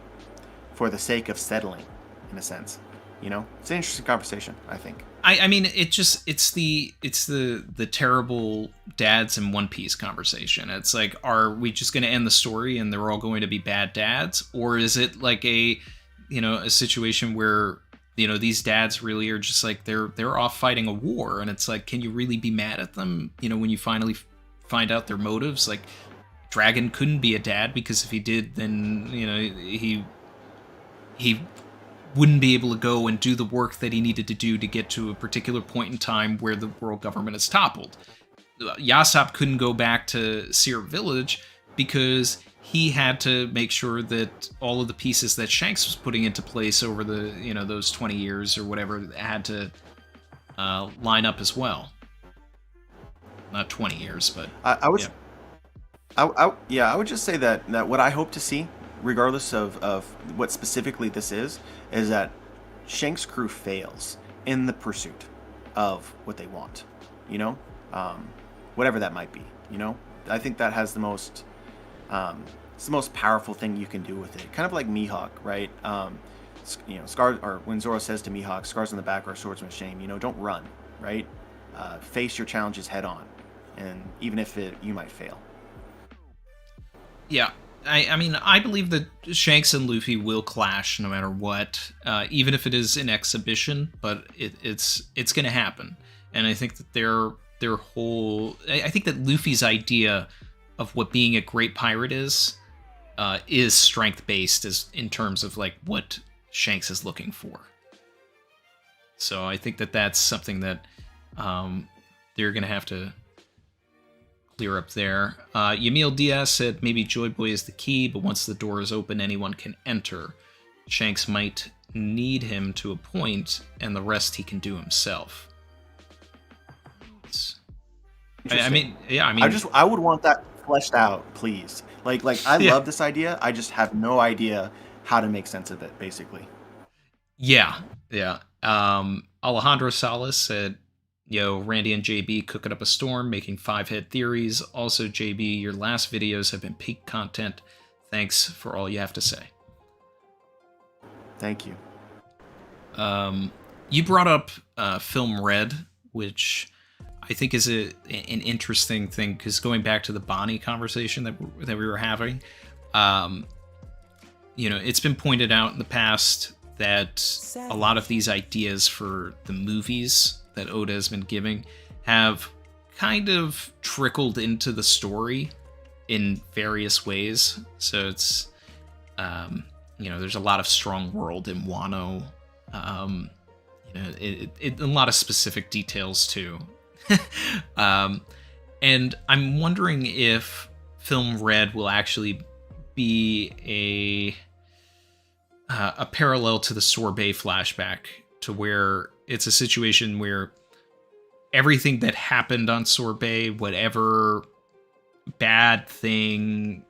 For the sake of settling, in a sense. It's an interesting conversation, I think. I mean, it's the terrible dads in One Piece conversation. It's like, are we just going to end the story and they're all going to be bad dads, or is it like a situation where these dads really are just like they're off fighting a war, and it's like, can you really be mad at them? When you finally find out their motives, like Dragon couldn't be a dad because if he did, then he wouldn't be able to go and do the work that he needed to do to get to a particular point in time where the world government is toppled. Yasopp couldn't go back to Seer Village because he had to make sure that all of the pieces that Shanks was putting into place over the those 20 years or whatever had to line up as well. Not 20 years, but I would. Yeah. I would just say that what I hope to see, regardless of what specifically this is that Shanks' crew fails in the pursuit of what they want, whatever that might be, I think that has the most, it's the most powerful thing you can do with it. Kind of like Mihawk, right? Scars, or when Zoro says to Mihawk, scars on the back are swords of shame, don't run, right? Face your challenges head on, and even if you might fail. Yeah. I mean, I believe that Shanks and Luffy will clash no matter what, even if it is an exhibition, but it's going to happen. And I think that they're their whole... I think that Luffy's idea of what being a great pirate is strength-based as in terms of like what Shanks is looking for. So I think that that's something that they're going to have to clear up there. Yamil Diaz said maybe Joy Boy is the key, but once the door is open, anyone can enter. Shanks might need him to a point, and the rest he can do himself. I mean, I would want that fleshed out, please. Like I love this idea. I just have no idea how to make sense of it, basically. Yeah. Alejandro Salas said, yo, Randy and JB cooking up a storm, making 5-head theories. Also, JB, your last videos have been peak content. Thanks for all you have to say. Thank you. You brought up Film Red, which I think is an interesting thing, because going back to the Bonney conversation that we were having, it's been pointed out in the past that a lot of these ideas for the movies that Oda has been giving have kind of trickled into the story in various ways. So it's, there's a lot of strong world in Wano. A lot of specific details too. And I'm wondering if Film Red will actually be a parallel to the Sorbet flashback, to where it's a situation where everything that happened on Sorbet, whatever bad thing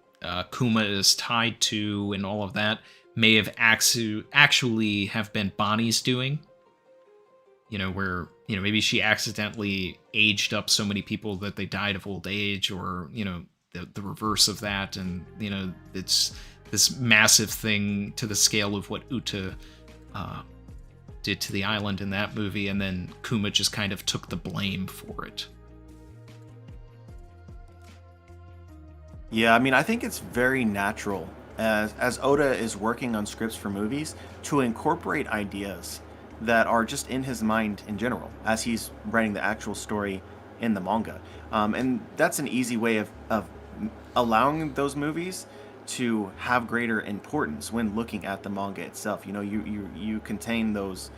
Kuma is tied to and all of that, may have actually have been Bonnie's doing. Where, maybe she accidentally aged up so many people that they died of old age, or, the reverse of that. And, it's this massive thing to the scale of what Uta did to the island in that movie. And then Kuma just kind of took the blame for it. Yeah, I mean, I think it's very natural as Oda is working on scripts for movies to incorporate ideas that are just in his mind in general as he's writing the actual story in the manga. And that's an easy way of allowing those movies to have greater importance when looking at the manga itself. You contain those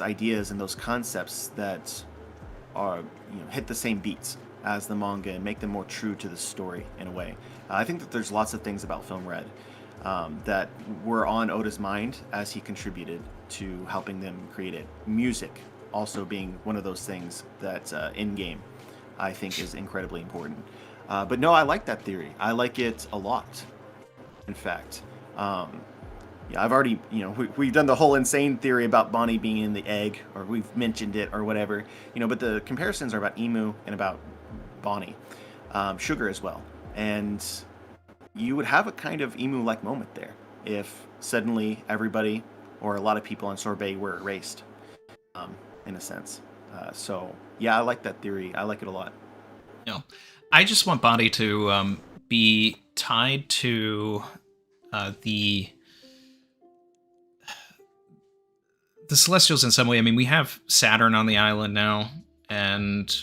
ideas and those concepts that are hit the same beats as the manga and make them more true to the story in a way. I think that there's lots of things about Film Red that were on Oda's mind as he contributed to helping them create it. Music also being one of those things that in-game I think is incredibly important. But no, I like that theory. I like it a lot, in fact. I've already, we've done the whole insane theory about Bonney being in the egg, or we've mentioned it or whatever, but the comparisons are about Emu and about Bonney. Sugar as well. And you would have a kind of Emu-like moment there if suddenly everybody or a lot of people on Sorbet were erased, in a sense. So, yeah, I like that theory. I like it a lot. I just want Bonney to be tied to the Celestials in some way. I mean, we have Saturn on the island now, and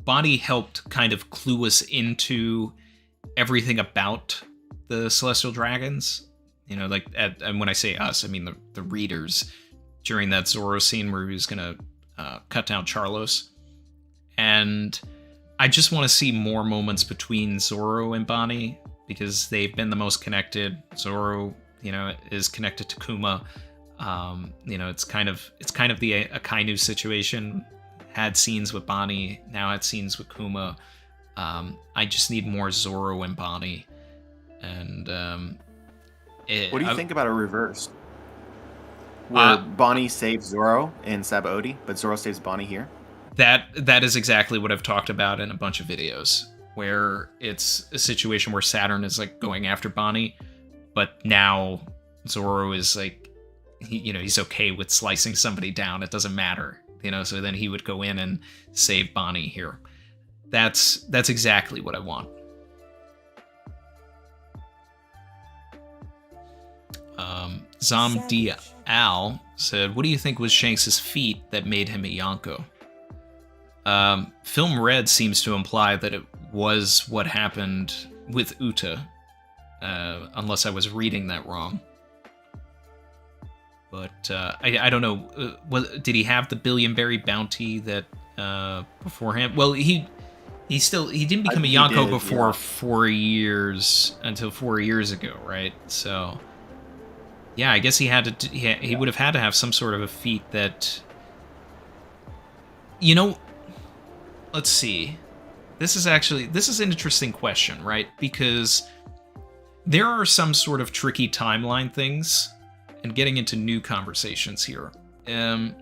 Bonney helped kind of clue us into everything about the Celestial Dragons. And when I say us, I mean the readers, during that Zoro scene where he was going to cut down Charlos. And I just want to see more moments between Zoro and Bonney, because they've been the most connected. Zoro, is connected to Kuma. It's kind of the Akainu situation. Had scenes with Bonney, now had scenes with Kuma. I just need more Zoro and Bonney. And what do you think about a reverse? Where Bonney saves Zoro in Sabaody, but Zoro saves Bonney here? That is exactly what I've talked about in a bunch of videos, where it's a situation where Saturn is like going after Bonney, but now Zoro is like, he's okay with slicing somebody down. It doesn't matter, so then he would go in and save Bonney here. That's exactly what I want. Zamdi Al said, what do you think was Shanks' feat that made him a Yonko? Film Red seems to imply that it was what happened with Uta, unless I was reading that wrong. But I don't know. Did he have the Billionberry bounty that beforehand? Well, he didn't become a Yonko before 4 years, until 4 years ago, right? So yeah, I guess he had to. He would have had to have some sort of a feat that. You know, let's see. This is an interesting question, right? Because there are some sort of tricky timeline things, and getting into new conversations here. In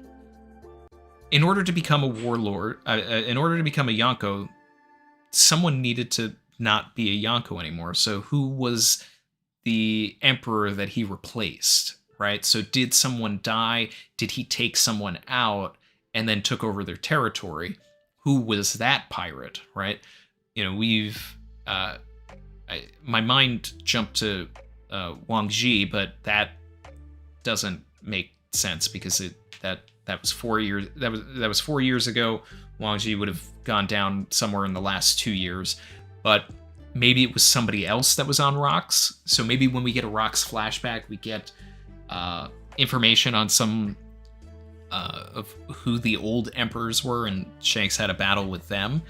order to become a warlord, in order to become a Yonko, someone needed to not be a Yonko anymore. So who was the emperor that he replaced, right? So did someone die? Did he take someone out and then took over their territory? Who was that pirate, right? You know, my mind jumped to Wang Ji, but that doesn't make sense because that was 4 years. That was 4 years ago. Wang Ji would have gone down somewhere in the last 2 years, but maybe it was somebody else that was on Rocks. So maybe when we get a Rocks flashback, we get information on some of who the old emperors were, and Shanks had a battle with them.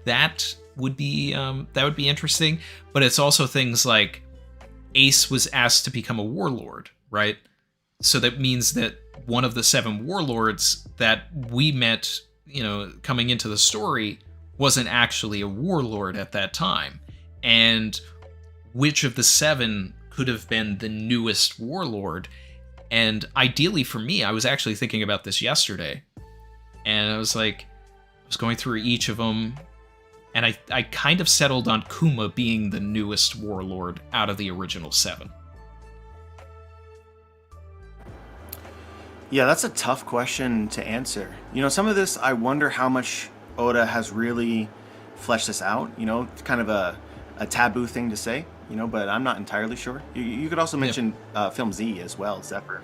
That would be interesting. But it's also things like Ace was asked to become a warlord, right? So that means that one of the 7 warlords that we met, you know, coming into the story wasn't actually a warlord at that time. And which of the 7 could have been the newest warlord? And ideally for me, I was actually thinking about this yesterday. And I was going through each of them, and I kind of settled on Kuma being the newest warlord out of the original 7. Yeah, that's a tough question to answer. You know, some of this, I wonder how much Oda has really fleshed this out. You know, it's kind of a taboo thing to say, you know, but I'm not entirely sure. You could also mention Film Z as well, Zephyr,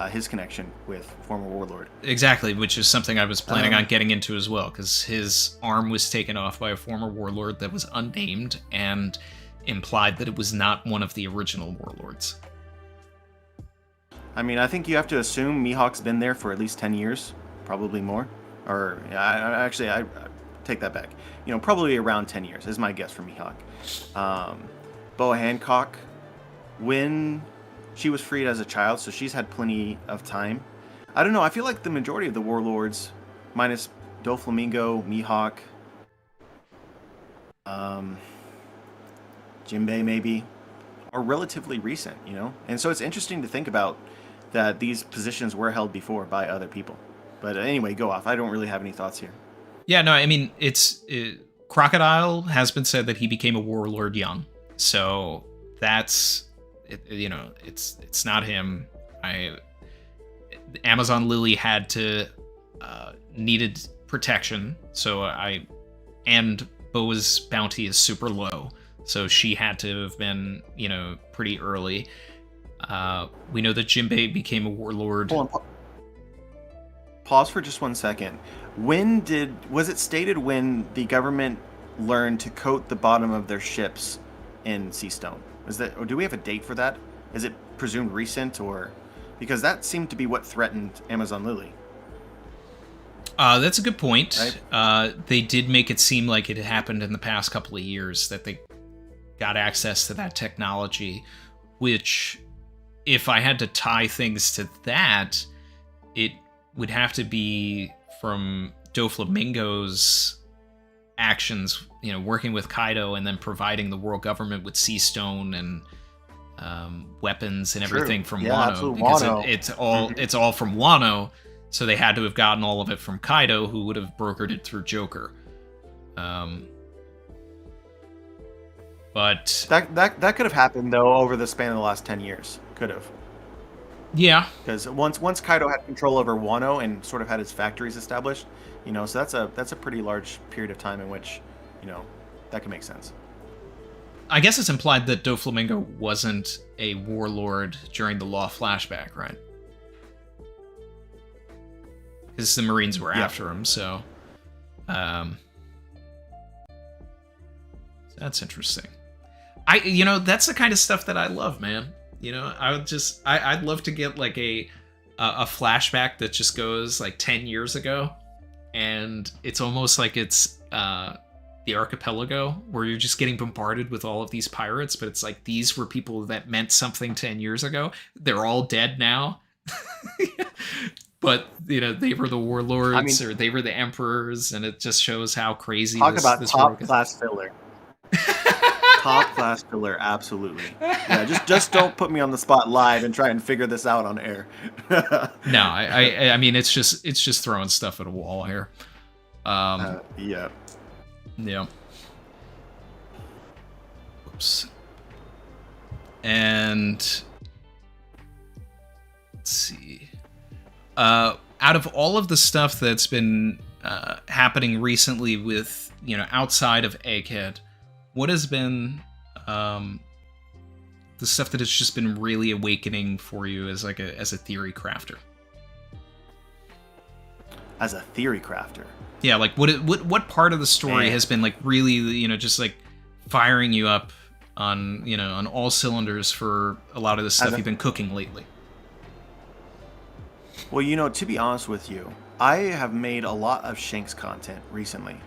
his connection with former warlord. Exactly, which is something I was planning on getting into as well, because his arm was taken off by a former warlord that was unnamed and implied that it was not one of the original warlords. I mean, I think you have to assume Mihawk's been there for at least 10 years, probably more. Or, I take that back. You know, probably around 10 years is my guess for Mihawk. Boa Hancock, when she was freed as a child, so she's had plenty of time. I don't know, I feel like the majority of the warlords, minus Doflamingo, Mihawk, Jinbei maybe, are relatively recent, you know? And so it's interesting to think about that these positions were held before by other people. But anyway, go off. I don't really have any thoughts here. Yeah, no, I mean, Crocodile has been said that he became a warlord young. So that's, you know, it's not him. Amazon Lily had to, needed protection. So and Boa's bounty is super low. So she had to have been, you know, pretty early. We know that Jinbei became a warlord. Hold on, pause for just 1 second. Was it stated when the government learned to coat the bottom of their ships in sea stone? Or do we have a date for that? Is it presumed recent, or because that seemed to be what threatened Amazon Lily? That's a good point. Right? They did make it seem like it had happened in the past couple of years that they got access to that technology, which, if I had to tie things to that, it would have to be from Doflamingo's actions, you know, working with Kaido and then providing the world government with sea stone and weapons and everything from Wano, because Wano. It's all from Wano, so they had to have gotten all of it from Kaido, who would have brokered it through Joker. But that could have happened though over the span of the last 10 years. Could have. Yeah. Because once Kaido had control over Wano and sort of had his factories established, you know, so that's a pretty large period of time in which, you know, that can make sense. I guess it's implied that Doflamingo wasn't a warlord during the Law flashback, right? Because the Marines were after him, so Um, that's interesting. That's the kind of stuff that I love, man. I'd love to get like a flashback that just goes like 10 years ago, and it's almost like it's the archipelago where you're just getting bombarded with all of these pirates, but it's like these were people that meant something 10 years ago. They're all dead now. But they were the warlords, or they were the emperors, and it just shows how crazy talk this, about this top world is. class filler. Top class filler, absolutely. Yeah, just don't put me on the spot live and try and figure this out on air. No, I mean it's just throwing stuff at a wall here. Yeah. Yeah. Oops. And let's see. Out of all of the stuff that's been happening recently with outside of Egghead, what has been the stuff that has just been really awakening for you as a theory crafter? As a theory crafter. Yeah, like what part of the story has been like really just like firing you up on on all cylinders for a lot of the stuff you've been cooking lately? Well, to be honest with you, I have made a lot of Shanks content recently.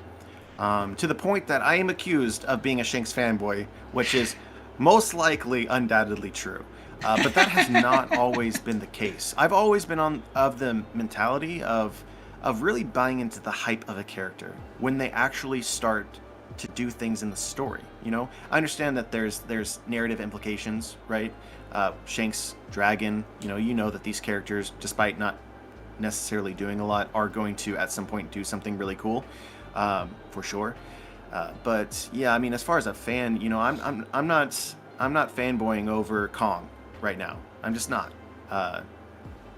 To the point that I am accused of being a Shanks fanboy, which is most likely undoubtedly true. But that has not always been the case. I've always been of the mentality of really buying into the hype of a character when they actually start to do things in the story. I understand that there's narrative implications, right? Shanks, Dragon, you know that these characters, despite not necessarily doing a lot, are going to at some point do something really cool, for sure. But yeah, I mean, as far as a fan, I'm not fanboying over Kong right now. I'm just not,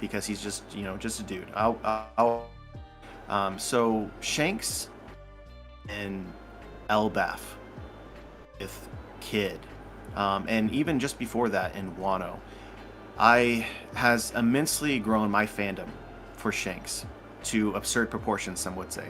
because he's just just a dude. So Shanks and Elbaf with Kid, and even just before that in Wano, has immensely grown my fandom for Shanks to absurd proportions, some would say.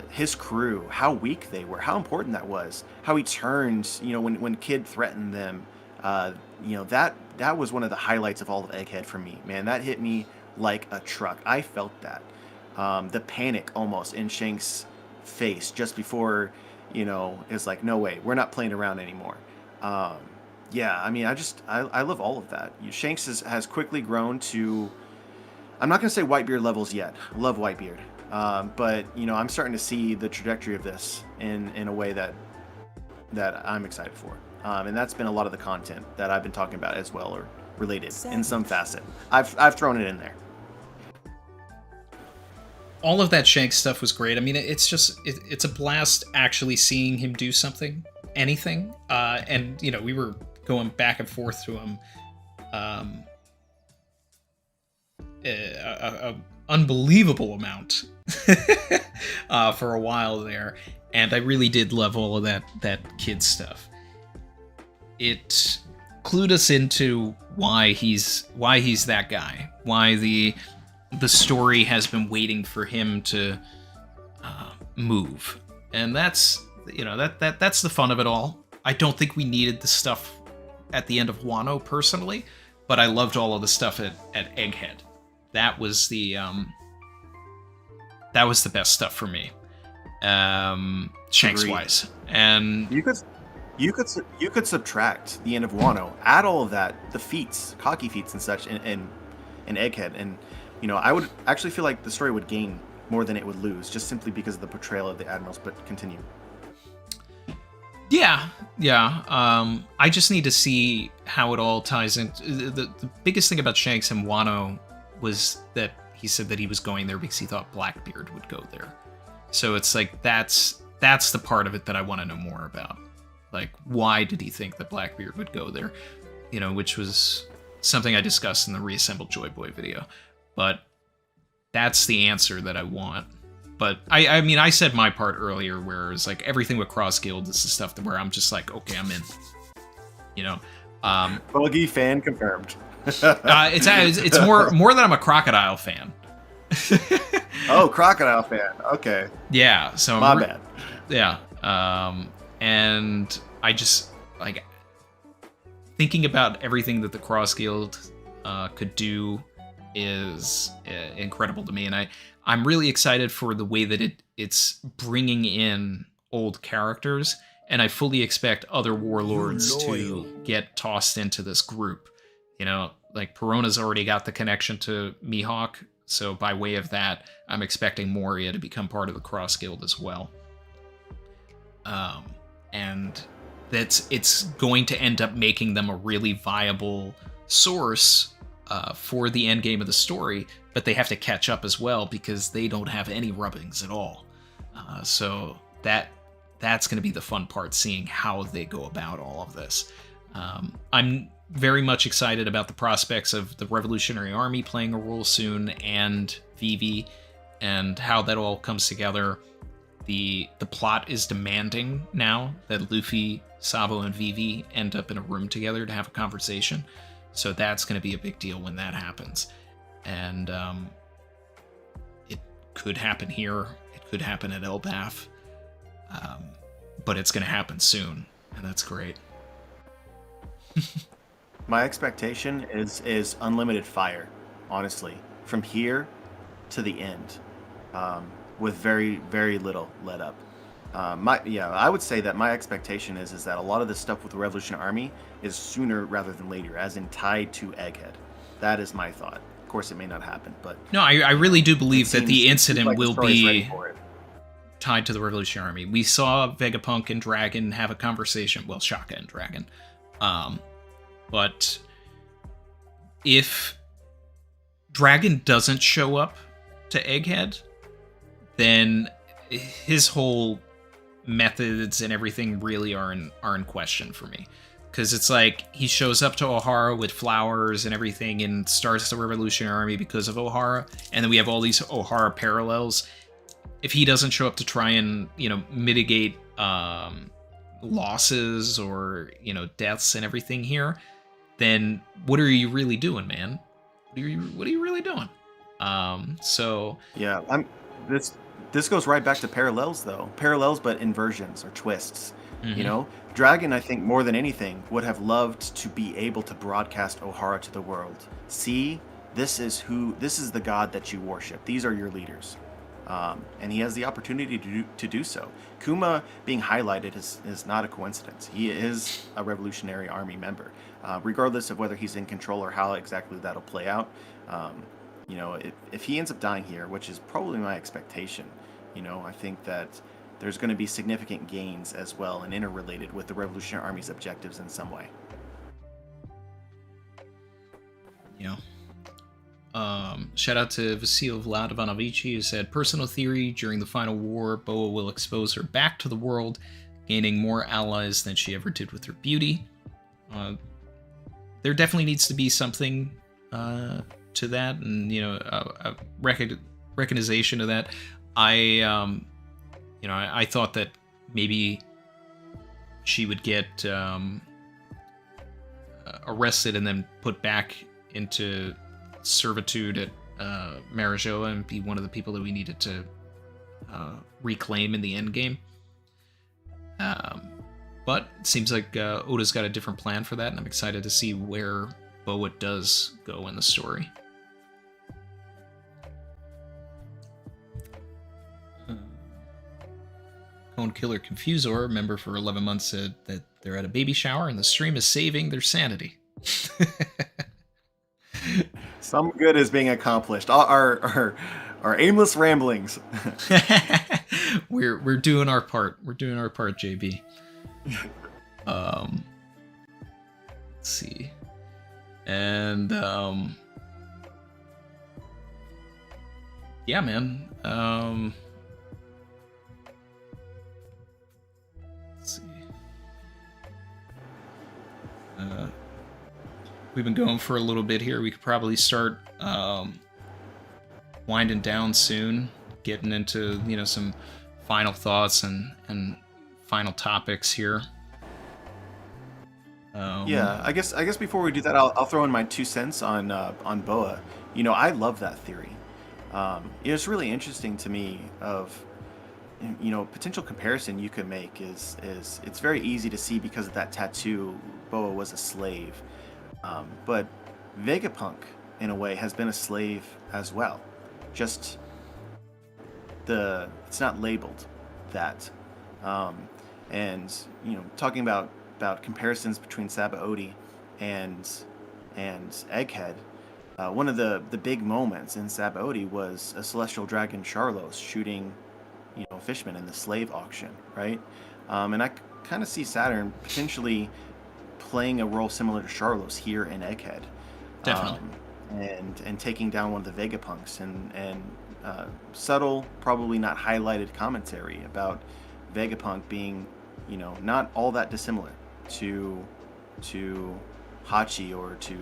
His crew, how weak they were, how important that was, how he turned, when Kid threatened them, that was one of the highlights of all of Egghead for me, man. That hit me like a truck. I felt that. The panic almost in Shanks' face just before, it's like, no way, we're not playing around anymore. Yeah, I mean, I love all of that. Shanks has quickly grown to, I'm not going to say Whitebeard levels yet. I love Whitebeard. But, I'm starting to see the trajectory of this in a way that I'm excited for. And that's been a lot of the content that I've been talking about as well, or related in some facet. I've thrown it in there. All of that Shanks stuff was great. I mean, it's a blast actually seeing him do anything. And, we were going back and forth to him. A unbelievable amount for a while there. And I really did love all of that Kid stuff. It clued us into why he's that guy, why the story has been waiting for him to move, and that's that's the fun of it all. I don't think we needed the stuff at the end of Wano personally, but I loved all of the stuff at Egghead. That was the best stuff for me, Shanks wise. And you could subtract the end of Wano, add all of that, the feats, cocky feats and such, in Egghead, and I would actually feel like the story would gain more than it would lose, just simply because of the portrayal of the admirals. But continue. Yeah. I just need to see how it all ties in. The biggest thing about Shanks and Wano was that he said that he was going there because he thought Blackbeard would go there. So it's like that's the part of it that I want to know more about. Like, why did he think that Blackbeard would go there? Which was something I discussed in the Reassembled Joy Boy video. But that's the answer that I want. But I mean, I said my part earlier, where it's like everything with Cross Guild is the stuff where I'm just like, okay, I'm in. Buggy fan confirmed. It's more that I'm a Crocodile fan. Oh, Crocodile fan. Okay. Yeah, so My bad. Yeah, and I just like thinking about everything that the Cross Guild could do is incredible to me, and I'm really excited for the way that it's bringing in old characters, and I fully expect other warlords to get tossed into this group. You know, like Perona's already got the connection to Mihawk, so by way of that, I'm expecting Moria to become part of the Cross Guild as well. And it's going to end up making them a really viable source for the end game of the story, but they have to catch up as well because they don't have any rubbings at all. So that's going to be the fun part, seeing how they go about all of this. I'm very much excited about the prospects of the Revolutionary Army playing a role soon, and Vivi, and how that all comes together. The plot is demanding now that Luffy, Sabo, and Vivi end up in a room together to have a conversation. So that's going to be a big deal when that happens. And it could happen here. It could happen at Elbaf. But it's going to happen soon, and that's great. My expectation is unlimited fire, honestly, from here to the end, with very, very little let up. I would say that my expectation is that a lot of this stuff with the Revolutionary Army is sooner rather than later, as in tied to Egghead. That is my thought. Of course, it may not happen, but no, I really do believe that the incident like will the story's ready be for it. tied to the Revolutionary Army. We saw Vegapunk and Dragon have a conversation. Well, Shaka and Dragon. But if Dragon doesn't show up to Egghead, then his whole methods and everything really are in question for me. Because it's like he shows up to Ohara with flowers and everything and starts the Revolutionary Army because of Ohara, and then we have all these Ohara parallels. If he doesn't show up to try and, mitigate losses or, deaths and everything here, then what are you really doing, man? What are you really doing? Yeah, this goes right back to parallels, though. Parallels, but inversions or twists. Mm-hmm. Dragon, I think, more than anything, would have loved to be able to broadcast Ohara to the world. See, this is the god that you worship. These are your leaders. And he has the opportunity to do so. Kuma being highlighted is not a coincidence. He is a Revolutionary Army member. Regardless of whether he's in control or how exactly that'll play out, if he ends up dying here, which is probably my expectation, I think that there's going to be significant gains as well and interrelated with the Revolutionary Army's objectives in some way. Yeah. Shout out to Vasil Vlad Ivanovici, who said, personal theory, during the final war, Boa will expose her back to the world, gaining more allies than she ever did with her beauty. There definitely needs to be something to that, and a recognition of that. I thought that maybe she would get arrested and then put back into servitude at Marijoa and be one of the people that we needed to reclaim in the end game. But it seems like Oda's got a different plan for that, and I'm excited to see where Boa does go in the story. Cone Killer Confusor, member for 11 months, said that they're at a baby shower and the stream is saving their sanity. Some good is being accomplished. Our aimless ramblings. We're doing our part. We're doing our part, JB. Let's see. And yeah, man. Let's see. We've been going for a little bit here. We could probably start winding down soon, getting into some final thoughts and final topics here. Yeah, I guess before we do that, I'll throw in my 2 cents on Boa. I love that theory. It was really interesting to me of, you know, potential comparison you could make is it's very easy to see because of that tattoo. Boa was a slave, but Vegapunk, in a way, has been a slave as well. Just it's not labeled that. And you know, talking about comparisons between Sabaody and Egghead, one of the big moments in Sabaody was a celestial dragon Charlos shooting, you know, Fishman in the slave auction, right? And I kind of see Saturn potentially playing a role similar to Charlos here in Egghead. Definitely. And taking down one of the Vegapunks and subtle, probably not highlighted commentary about Vegapunk being, you know, not all that dissimilar to Hachi or to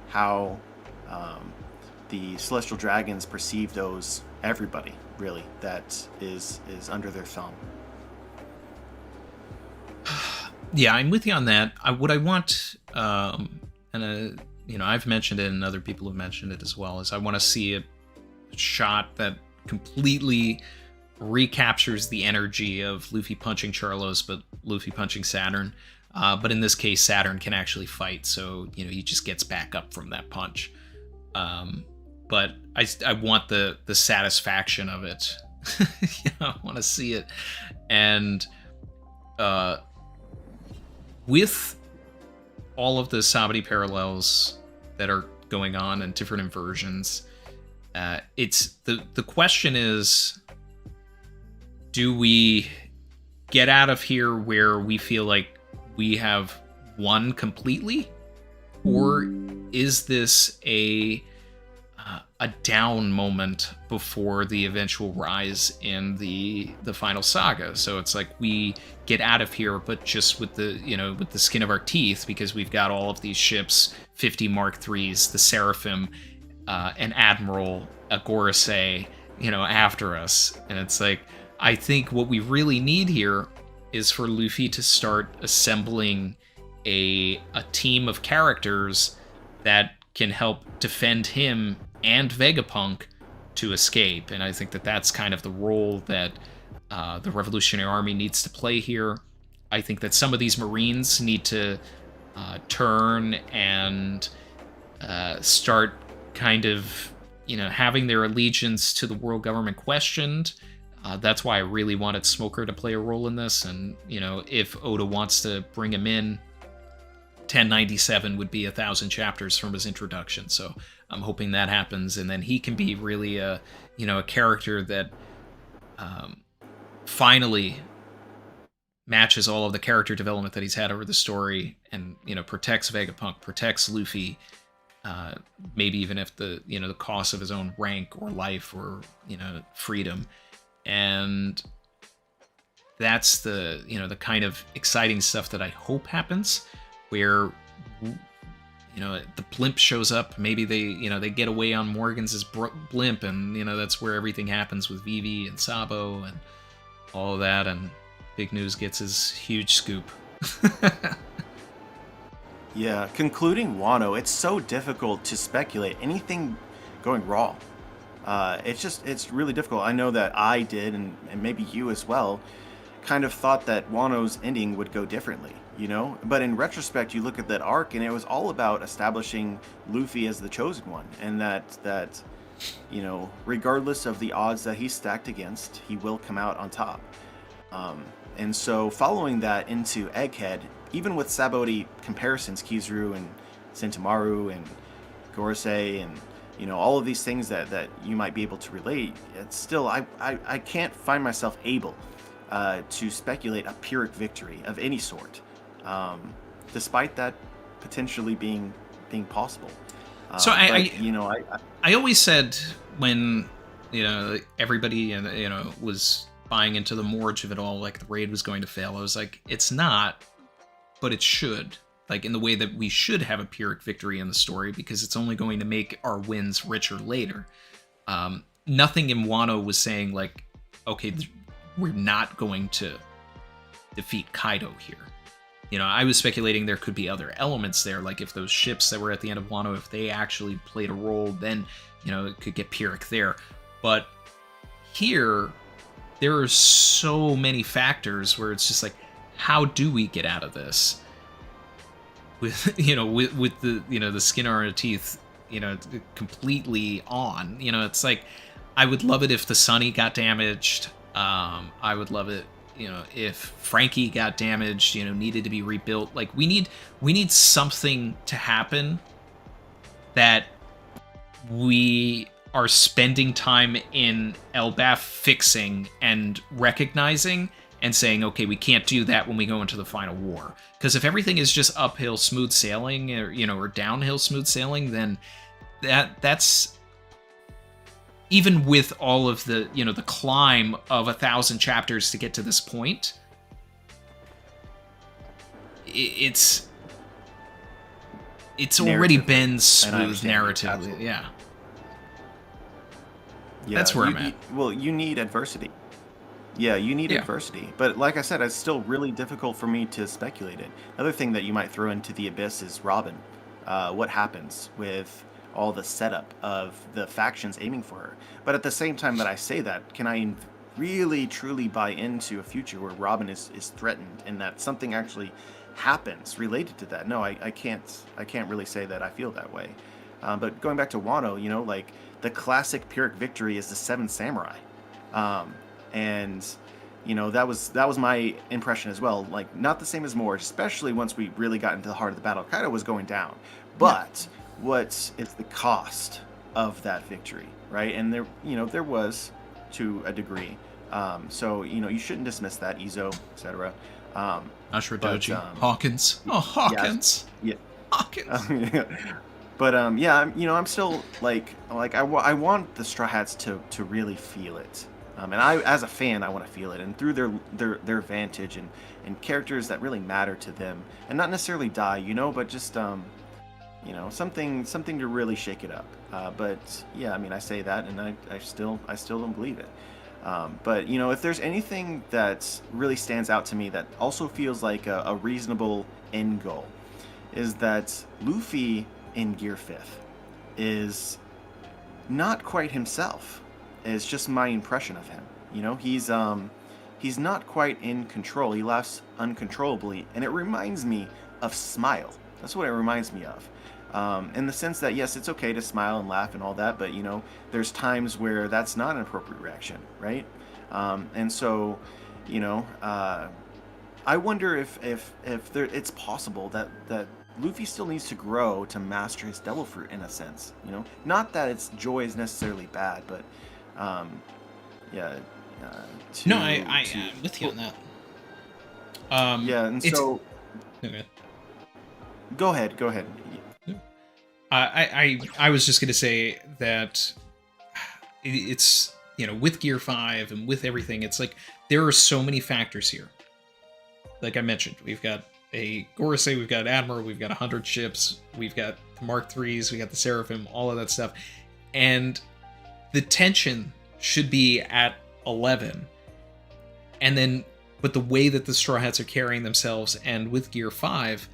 how the Celestial Dragons perceive everybody really that is under their thumb. Yeah, I'm with you on that. What I want, you know, I've mentioned it and other people have mentioned it as well, is I want to see a shot that completely recaptures the energy of Luffy punching Charlos, but Luffy punching Saturn. But in this case, Saturn can actually fight, so, you know, he just gets back up from that punch. But I want the satisfaction of it. You know, I want to see it. And with all of the Sabaody parallels that are going on and different inversions, it's the question is, do we get out of here where we feel like we have won completely, or is this a down moment before the eventual rise in the final saga? So it's like we get out of here, but just with the, you know, with the skin of our teeth, because we've got all of these ships, 50 Mark IIIs, the Seraphim, an Admiral, a Gorosei, you know, after us. And it's like, I think what we really need here is for Luffy to start assembling a team of characters that can help defend him and Vegapunk to escape. And I think that that's kind of the role that the Revolutionary Army needs to play here. I think that some of these Marines need to turn and start kind of, you know, having their allegiance to the world government questioned. That's why I really wanted Smoker to play a role in this. And, you know, if Oda wants to bring him in, 1097 would be 1,000 chapters from his introduction. So I'm hoping that happens, and then he can be really a character that finally matches all of the character development that he's had over the story, and, you know, protects Vegapunk, protects Luffy, maybe even if the cost of his own rank or life or, you know, freedom. And that's the kind of exciting stuff that I hope happens, where, you know, the blimp shows up. Maybe they get away on Morgan's blimp, and, you know, that's where everything happens with Vivi and Sabo and all of that, and Big News gets his huge scoop. Yeah, concluding Wano, it's so difficult to speculate anything going wrong. It's really difficult. I know that I did, and maybe you as well, kind of thought that Wano's ending would go differently, you know? But in retrospect, you look at that arc, and it was all about establishing Luffy as the chosen one, and that you know, regardless of the odds that he's stacked against, he will come out on top. And so following that into Egghead, even with Sabaody comparisons, Kizaru and Sentomaru and Gorosei and, you know, all of these things that you might be able to relate, it's still, I can't find myself able to speculate a Pyrrhic victory of any sort, despite that potentially being possible. So I always said, when, you know, everybody, you know, was buying into the Morge of it all, like the raid was going to fail, I was like, it's not, but it should. Like, in the way that we should have a Pyrrhic victory in the story, because it's only going to make our wins richer later. Nothing in Wano was saying, like, okay, we're not going to defeat Kaido here. You know, I was speculating there could be other elements there, like if those ships that were at the end of Wano, if they actually played a role, then, you know, it could get Pyrrhic there. But here, there are so many factors where it's just like, how do we get out of this? With with the the skin on our teeth, completely on. It's like, I would love it if the Sunny got damaged. I would love it, if Frankie got damaged, needed to be rebuilt. Like, we need something to happen that we are spending time in Elbaf fixing and recognizing and saying, okay, we can't do that when we go into the final war. Because if everything is just uphill smooth sailing, or downhill smooth sailing, then that's even with all of the the climb of 1,000 chapters to get to this point, it's already been smooth narratively. Yeah, that's where I'm at. You need adversity. Yeah, you need adversity. But like I said, it's still really difficult for me to speculate it. Another thing that you might throw into the abyss is Robin. What happens with all the setup of the factions aiming for her? But at the same time that I say that, can I really truly buy into a future where Robin is threatened and that something actually happens related to that? No, I can't really say that I feel that way. But going back to Wano, like, the classic Pyrrhic victory is the Seven Samurai. And that was my impression as well. Like, not the same as Moore, especially once we really got into the heart of the battle. Kaido was going down, but what is the cost of that victory, right? And there was, to a degree. So you shouldn't dismiss that. Izo, etc. Ashura Doji, Hawkins. Oh, Hawkins. Yeah. Hawkins. But I'm still like I want the Straw Hats to really feel it. And I, as a fan, I want to feel it, and through their vantage and characters that really matter to them, and not necessarily die, but just something to really shake it up. But yeah, I mean, I say that, and I still don't believe it. But if there's anything that really stands out to me that also feels like a reasonable end goal, is that Luffy in Gear 5th is not quite himself. It's just my impression of him. He's not quite in control. He laughs uncontrollably, and it reminds me of Smile. That's what it reminds me of. In the sense that, yes, it's okay to smile and laugh and all that, but there's times where that's not an appropriate reaction, right? And so, I wonder if it's possible that Luffy still needs to grow to master his Devil Fruit in a sense. Not that its joy is necessarily bad, but yeah. I'm with you on that. Yeah, and so. Okay. Go ahead. I was just gonna say that it's with Gear 5 and with everything, it's like there are so many factors here. Like I mentioned, we've got a Gorosei, we've got Admiral, we've got 100 ships, we've got the Mark IIIs, we got the Seraphim, all of that stuff, and the tension should be at 11. And then, but the way that the Straw Hats are carrying themselves, and with Gear 5,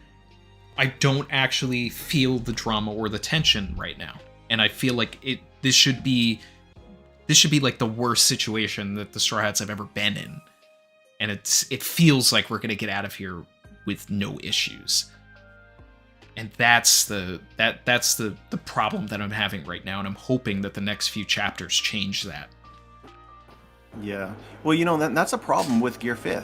I don't actually feel the drama or the tension right now. And I feel like this should be like the worst situation that the Straw Hats have ever been in. And it feels like we're gonna get out of here with no issues. And that's the problem that I'm having right now, and I'm hoping that the next few chapters change that. Yeah. Well, that's a problem with Gear 5th.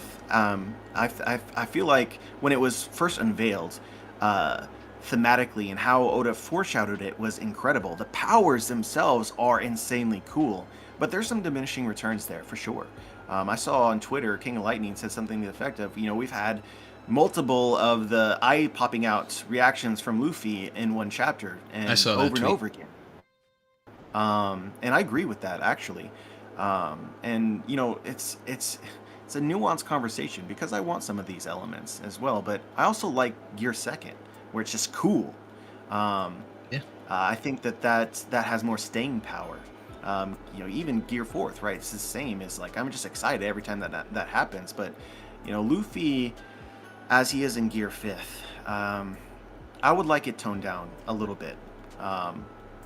I feel like when it was first unveiled, thematically and how Oda foreshadowed it was incredible. The powers themselves are insanely cool, but there's some diminishing returns there for sure. I saw on Twitter, King of Lightning said something to the effect of, we've had multiple of the eye popping out reactions from Luffy in one chapter, and I saw over that and over again. And I agree with that, actually. And it's a nuanced conversation because I want some of these elements as well, but I also like Gear 2nd, where it's just cool. I think that has more staying power. Even Gear 4th, right? It's the same. It's like, I'm just excited every time that happens. But, Luffy, as he is in Gear 5th, I would like it toned down a little bit.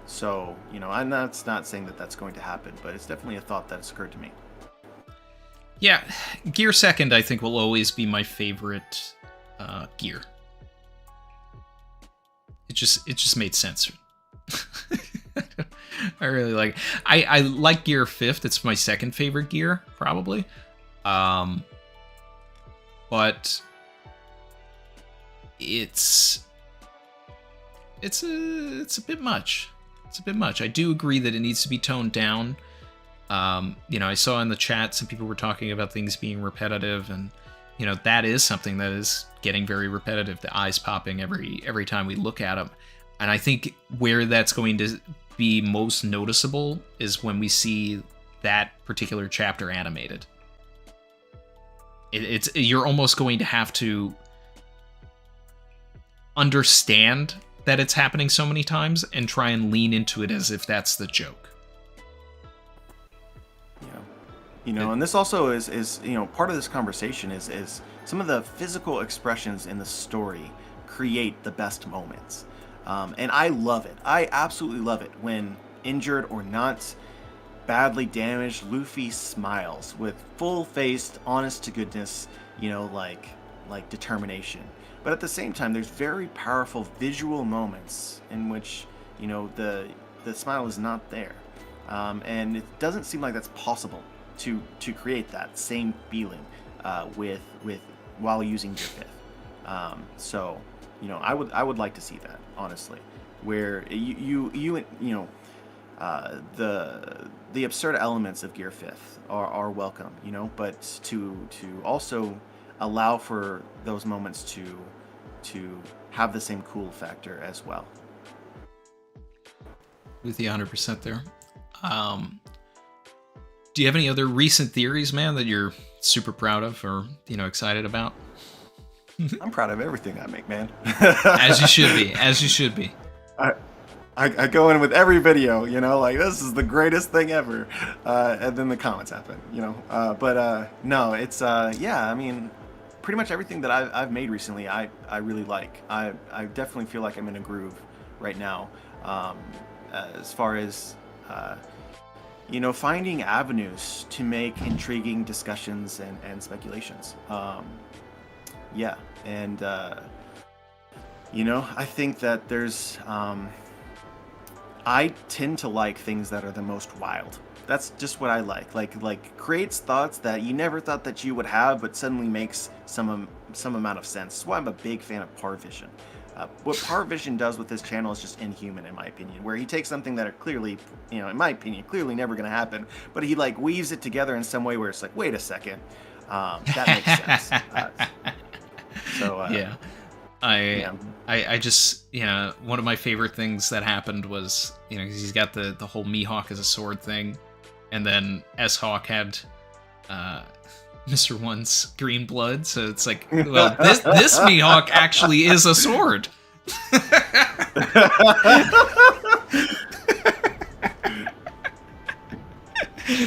So, you know, I'm not saying that that's going to happen, but it's definitely a thought that has occurred to me. Yeah, Gear Second, I think, will always be my favorite gear. It just made sense. I really like. I like Gear Fifth. It's my second favorite gear, probably. But it's a bit much. It's a bit much. I do agree that it needs to be toned down. You know, I saw in the chat some people were talking about things being repetitive, and you know that is something that is getting very repetitive. The eyes popping every time we look at them, and I think where that's going to be most noticeable is when we see that particular chapter animated. You're almost going to have to understand that it's happening so many times and try and lean into it as if that's the joke. Yeah. You know, and this also is you know, part of this conversation is some of the physical expressions in the story create the best moments. And I love it. I absolutely love it when, injured or not, badly damaged, Luffy smiles with full-faced, honest-to-goodness, you know, like determination. But at the same time, there's very powerful visual moments in which, you know, the smile is not there. And it doesn't seem like that's possible to create that same feeling with while using Gear Fifth. So, you know, I would like to see that, honestly, where you know, the absurd elements of Gear Fifth are welcome, you know, but to also allow for those moments to have the same cool factor as well. With the 100% there. Do you have any other recent theories, man, that you're super proud of or, you know, excited about? I'm proud of everything I make, man. As you should be. As you should be. I go in with every video, you know, like this is the greatest thing ever, and then the comments happen, you know. But no, it's yeah. I mean, pretty much everything that I've made recently, I really like. I definitely feel like I'm in a groove right now, as far as you know, finding avenues to make intriguing discussions and speculations. Yeah, and you know, I think that there's I tend to like things that are the most wild. That's just what I like. Like creates thoughts that you never thought that you would have, but suddenly makes some amount of sense. That's why I'm a big fan of Parvision. What Parvision does with this channel is just inhuman, in my opinion. Where he takes something that are clearly, you know, in my opinion, clearly never going to happen, but he like weaves it together in some way where it's like, wait a second, that makes sense. So yeah. I just, you know, one of my favorite things that happened was, you know, 'cause he's got the whole Mihawk as a sword thing, and then S-Hawk had Mr. One's green blood, so it's like, well, this Mihawk actually is a sword.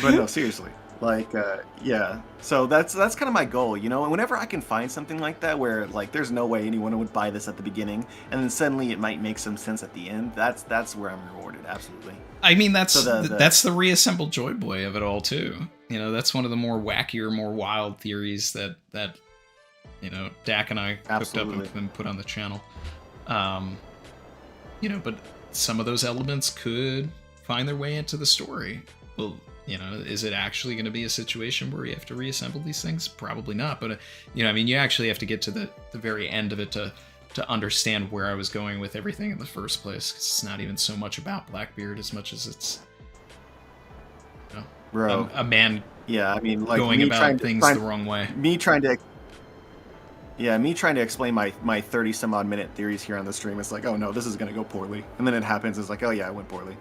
But no, seriously. Like, yeah. So that's kind of my goal, you know. And whenever I can find something like that, where like there's no way anyone would buy this at the beginning, and then suddenly it might make some sense at the end. That's where I'm rewarded, absolutely. I mean, that's the reassembled Joy Boy of it all too. You know, that's one of the more wackier, more wild theories that you know Dak and I cooked up and put on the channel. You know, but some of those elements could find their way into the story. Well, you know, is it actually going to be a situation where you have to reassemble these things? Probably not. But, you know, I mean, you actually have to get to the very end of it to understand where I was going with everything in the first place. 'Cause it's not even so much about Blackbeard as much as it's, you know, Bro. a man yeah, I mean, like going about things the wrong way. Me trying to explain my 30 some odd minute theories here on the stream. It's like, oh no, this is going to go poorly. And then it happens. It's like, oh yeah, it went poorly.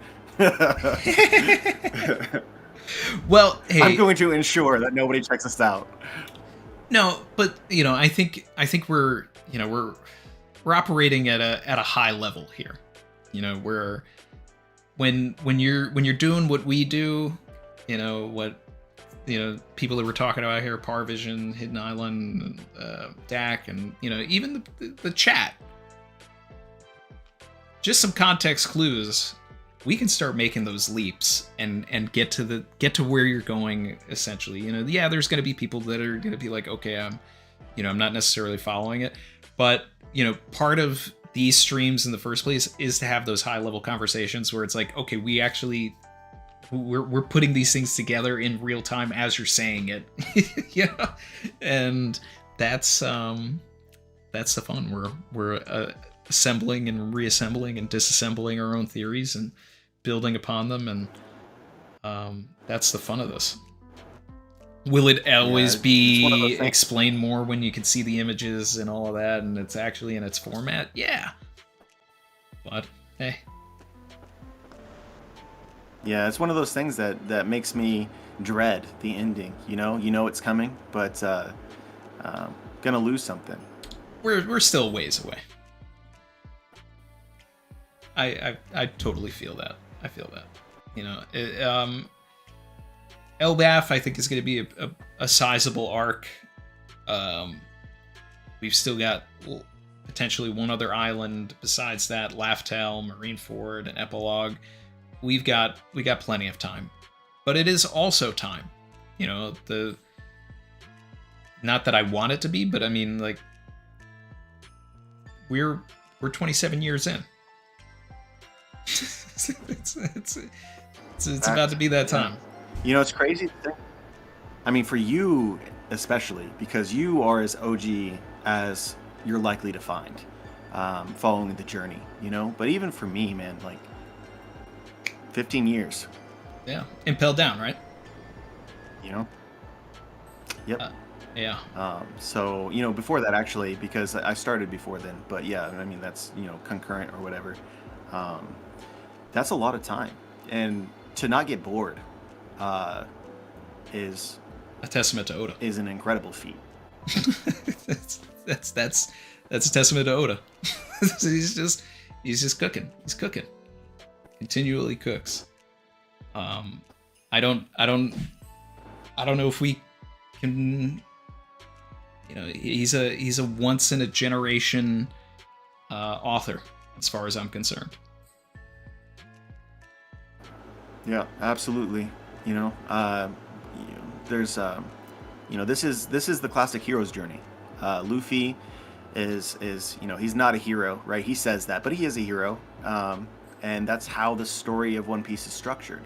Well, hey, I'm going to ensure that nobody checks us out. No, but you know, I think we're, you know, we're operating at a high level here. You know, where when you're doing what we do, you know, what, you know, people that we're talking about here, Parvision, Hidden Island, Dak, and you know, even the chat. Just some context clues we can start making those leaps and get to where you're going essentially. You know, yeah, there's going to be people that are going to be like, okay, I'm not necessarily following it, but you know, part of these streams in the first place is to have those high level conversations where it's like, okay, we're putting these things together in real time as you're saying it. Yeah, and that's the fun. We're assembling and reassembling and disassembling our own theories and building upon them, and that's the fun of this. Will it always be explained more when you can see the images and all of that, and it's actually in its format? Yeah, but hey. Yeah, it's one of those things that makes me dread the ending. You know it's coming, but gonna lose something. We're still ways away. I totally feel that. I feel that. You know, Elbaf I think is going to be a sizable arc. We've still got potentially one other island besides that: Laugh-Tale, Marineford, and Epilogue. We got plenty of time, but it is also time. You know, not that I want it to be, but I mean, like, we're 27 years in. it's about to be that time. You know, it's crazy to think. I mean, for you especially, because you are as OG as you're likely to find, following the journey. You know, but even for me, man, like 15 years. Yeah, Impelled Down, right? You know. Yep. Yeah. So, you know, before that actually, because I started before then, but yeah, I mean, that's, you know, concurrent or whatever. That's a lot of time, and to not get bored is a testament to Oda. Is an incredible feat. that's a testament to Oda. he's just cooking. He's cooking. Continually cooks. I don't know if we can. You know, he's a once in a generation author, as far as I'm concerned. Yeah, absolutely. You know, there's you know, this is the classic hero's journey. Luffy is you know, he's not a hero, right? He says that, but he is a hero, and that's how the story of One Piece is structured,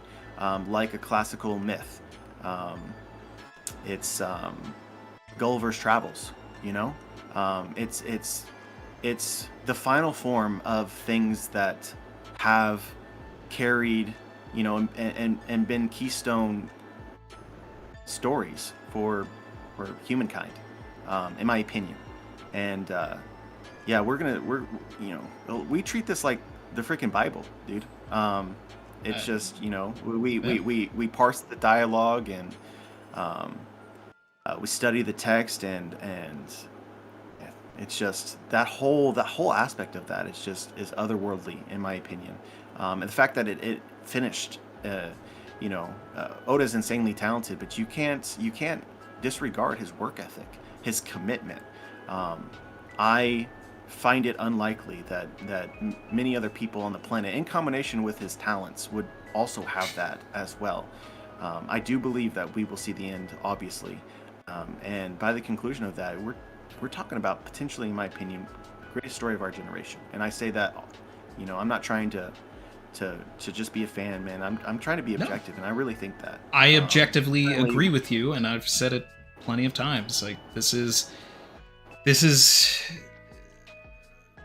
like a classical myth. It's Gulliver's Travels, you know. It's the final form of things that have carried, you know, and been keystone stories for humankind, in my opinion. And yeah, we're you know, we treat this like the freaking Bible, dude. It's just, you know, we parse the dialogue, and we study the text, and it's just that whole aspect of that is otherworldly, in my opinion. And the fact that it finished, you know, Oda's insanely talented, but you can't disregard his work ethic, his commitment. I find it unlikely that many other people on the planet, in combination with his talents, would also have that as well. I do believe that we will see the end, obviously, and by the conclusion of that, we're talking about potentially, in my opinion, greatest story of our generation. And I say that, you know, I'm not trying to just be a fan, man. I'm trying to be objective, and I really think that. I objectively agree with you, and I've said it plenty of times. Like, this is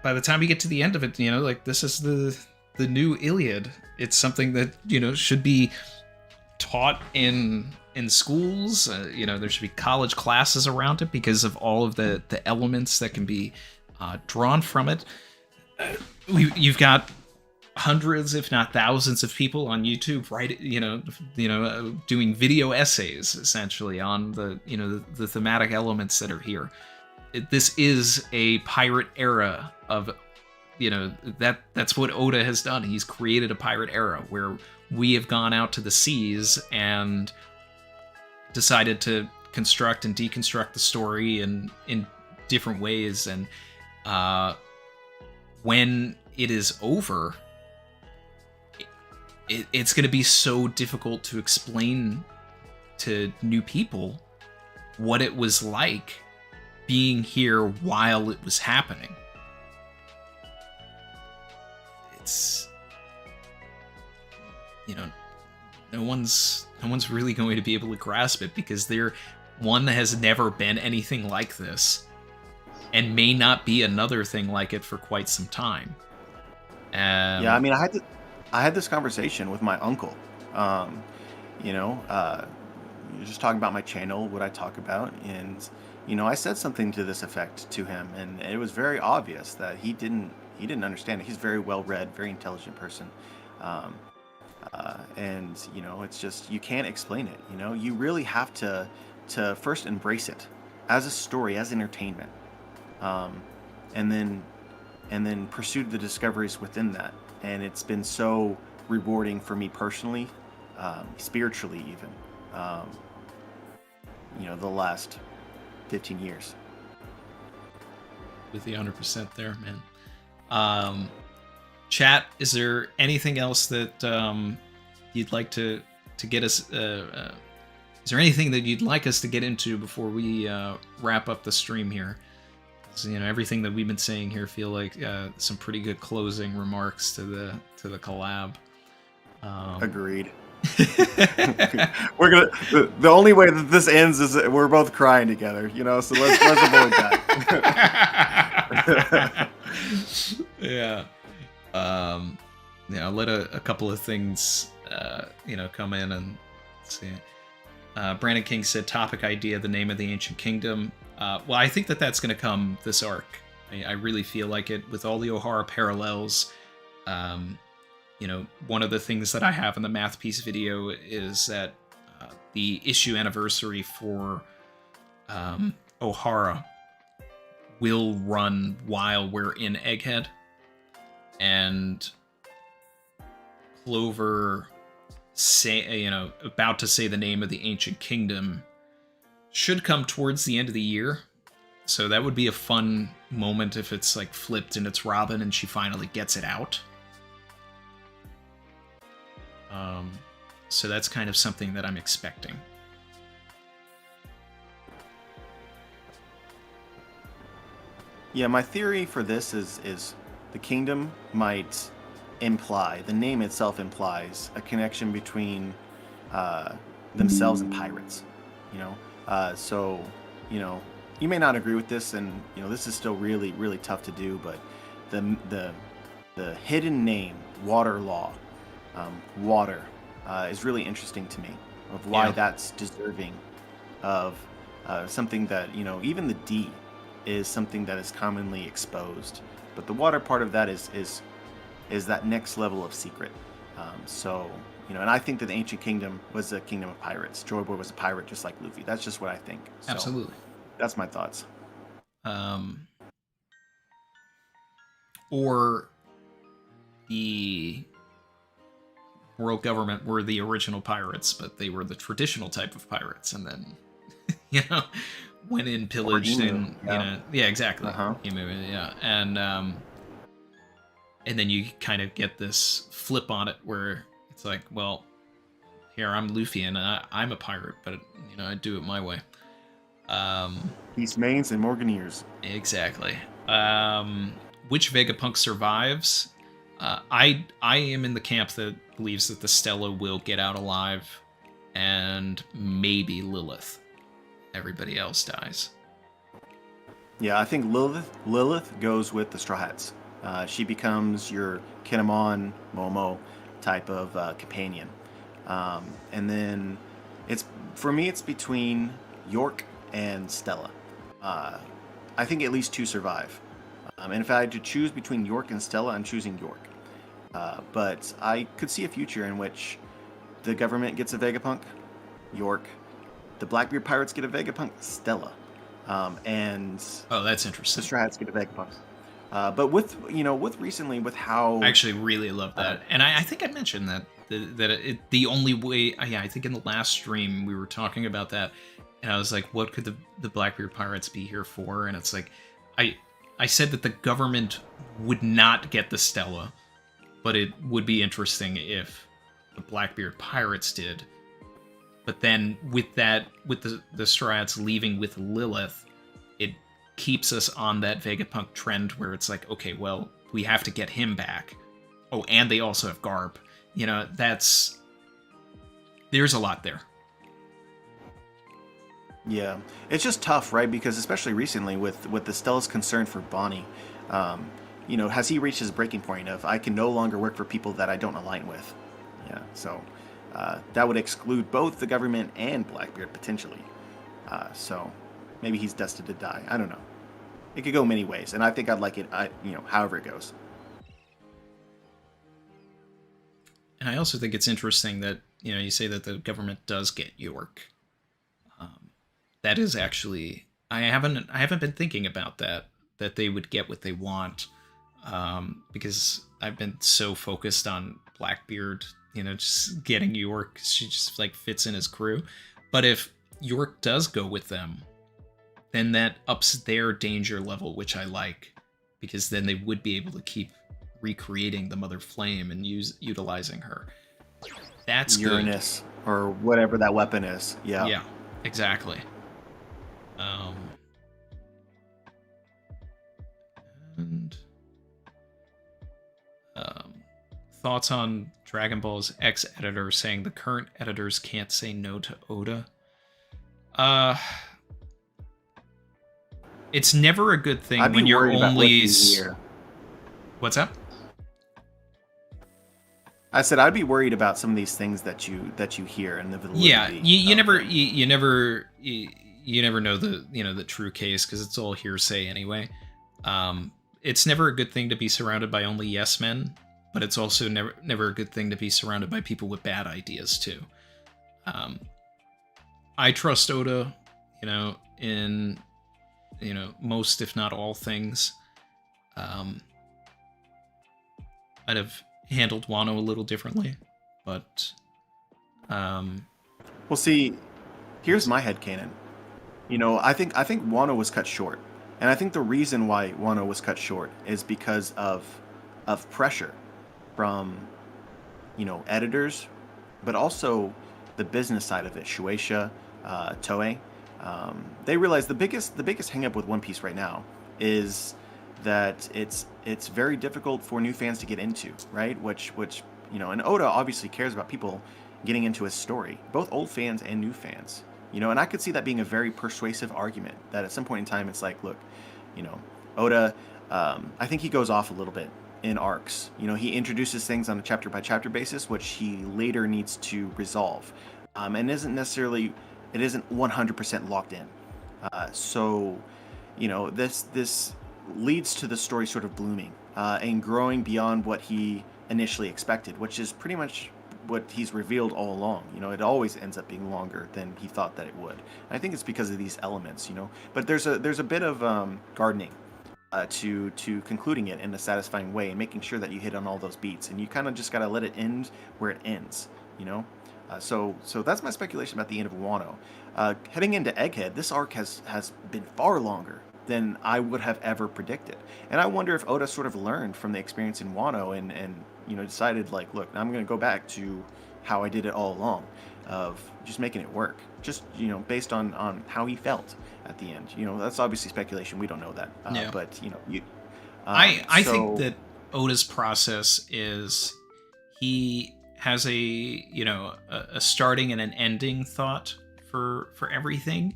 by the time you get to the end of it, you know, like, this is the new Iliad. It's something that, you know, should be taught in schools. You know, there should be college classes around it because of all of the elements that can be drawn from it. You've got hundreds, if not thousands, of people on YouTube, right? Doing video essays essentially on the thematic elements that are here. This is a pirate era of, that's what Oda has done. He's created a pirate era where we have gone out to the seas and decided to construct and deconstruct the story in different ways. And when it is over, it's going to be so difficult to explain to new people what it was like being here while it was happening. It's, you know, no one's really going to be able to grasp it, because one has never been anything like this, and may not be another thing like it for quite some time. Yeah, I mean, I had this conversation with my uncle. You know, just talking about my channel, what I talk about, and you know, I said something to this effect to him, and it was very obvious that he didn't understand it. He's a very well-read, very intelligent person, and you know, it's just, you can't explain it. You know, you really have to first embrace it as a story, as entertainment, and then pursue the discoveries within that. And it's been so rewarding for me personally, spiritually even, you know, the last 15 years. With the 100% there, man. Chat, is there anything else that you'd like to get us? Is there anything that you'd like us to get into before we wrap up the stream here? So, you know, everything that we've been saying here feel like some pretty good closing remarks to the collab. Agreed. We're gonna. The only way that this ends is that we're both crying together. You know, so let's avoid that. Yeah. Yeah. Let a couple of things, you know, come in and see. Brandon King said, "Topic idea: the name of the ancient kingdom." Well, I think that's going to come this arc. I really feel like it, with all the Ohara parallels. You know, one of the things that I have in the math piece video is that the issue anniversary for Ohara will run while we're in Egghead, and Clover about to say the name of the ancient kingdom should come towards the end of the year. So that would be a fun moment if it's like flipped and it's Robin and she finally gets it out. So that's kind of something that I'm expecting. Yeah, my theory for this is the kingdom might imply, the name itself implies a connection between themselves and pirates. You know, so you know, you may not agree with this, and you know, this is still really, really tough to do. But the hidden name, Water Law, water, is really interesting to me, of why that's deserving of something that, you know, even the D is something that is commonly exposed, but the water part of that is that next level of secret. So, you know, and I think that the ancient kingdom was a kingdom of pirates. Joy Boy was a pirate just like Luffy. That's just what I think. So, absolutely. That's my thoughts. Or the world government were the original pirates, but they were the traditional type of pirates, and then, you know, went in, pillaged, and you know, yeah, exactly. Yeah, and then you kind of get this flip on it where it's like, well, here I'm Luffy and I'm a pirate, but you know, I do it my way. Peace mains and Morganeers. Exactly. Which Vegapunk survives? I am in the camp that believes that the Stella will get out alive, and maybe Lilith. Everybody else dies. Yeah, I think Lilith goes with the Straw Hats. She becomes your Kinemon, Momo type of companion. And then for me, it's between York and Stella. I think at least two survive. And if I had to choose between York and Stella, I'm choosing York. But I could see a future in which the government gets a Vegapunk, York, the Blackbeard pirates get a Vegapunk, Stella, and that's interesting. The Straw Hats get a Vegapunk. But with recently with how I actually really love that, and I think I mentioned that the only way. Yeah, I think in the last stream we were talking about that, and I was like, what could the Blackbeard pirates be here for? And it's like, I said that the government would not get the Stella, but it would be interesting if the Blackbeard pirates did. But then with the Strats leaving with Lilith, it keeps us on that Vegapunk trend where it's like, okay, well, we have to get him back. Oh, and they also have Garp. There's a lot there. Yeah, it's just tough, right? Because especially recently with the Stella's concern for Bonney, has he reached his breaking point of I can no longer work for people that I don't align with? Yeah, so that would exclude both the government and Blackbeard potentially. So maybe he's destined to die. I don't know. It could go many ways, and I think I'd like it, however it goes. And I also think it's interesting that you say that the government does get York. That is actually I haven't been thinking about that they would get what they want, because I've been so focused on Blackbeard, just getting York. She just like fits in his crew. But if York does go with them, then that ups their danger level, which I like, because then they would be able to keep recreating the Mother Flame and utilizing her. That's Uranus good. Or whatever that weapon is. Yeah. Yeah, exactly. Thoughts on Dragon Ball's ex-editor saying the current editors can't say no to Oda? It's never a good thing when you're only... What's that? I said I'd be worried about some of these things that you hear and the validity. Yeah, you never know the true case because it's all hearsay anyway. It's never a good thing to be surrounded by only yes men, but it's also never a good thing to be surrounded by people with bad ideas too. I trust Oda, in most if not all things. I'd have handled Wano a little differently, but well, see, here's my headcanon. I think Wano was cut short, and I think the reason why Wano was cut short is because of pressure from editors, but also the business side of it. Shueisha, Toei, they realize the biggest hang up with One Piece right now is that it's very difficult for new fans to get into, right? Which and Oda obviously cares about people getting into his story, both old fans and new fans. And I could see that being a very persuasive argument that at some point in time it's like, look, Oda, I think he goes off a little bit in arcs. He introduces things on a chapter by chapter basis, which he later needs to resolve, and isn't 100% locked in. So this leads to the story sort of blooming and growing beyond what he initially expected, which is pretty much what he's revealed all along. It always ends up being longer than he thought that it would. And I think it's because of these elements, But there's a bit of gardening to concluding it in a satisfying way and making sure that you hit on all those beats. And you kind of just got to let it end where it ends, So that's my speculation about the end of Wano. Heading into Egghead, this arc has been far longer than I would have ever predicted. And I wonder if Oda sort of learned from the experience in Wano and decided like, look, I'm going to go back to how I did it all along, of just making it work, just based on how he felt at the end. That's obviously speculation. We don't know that. Yeah. But I think that Oda's process is he has a starting and an ending thought for everything,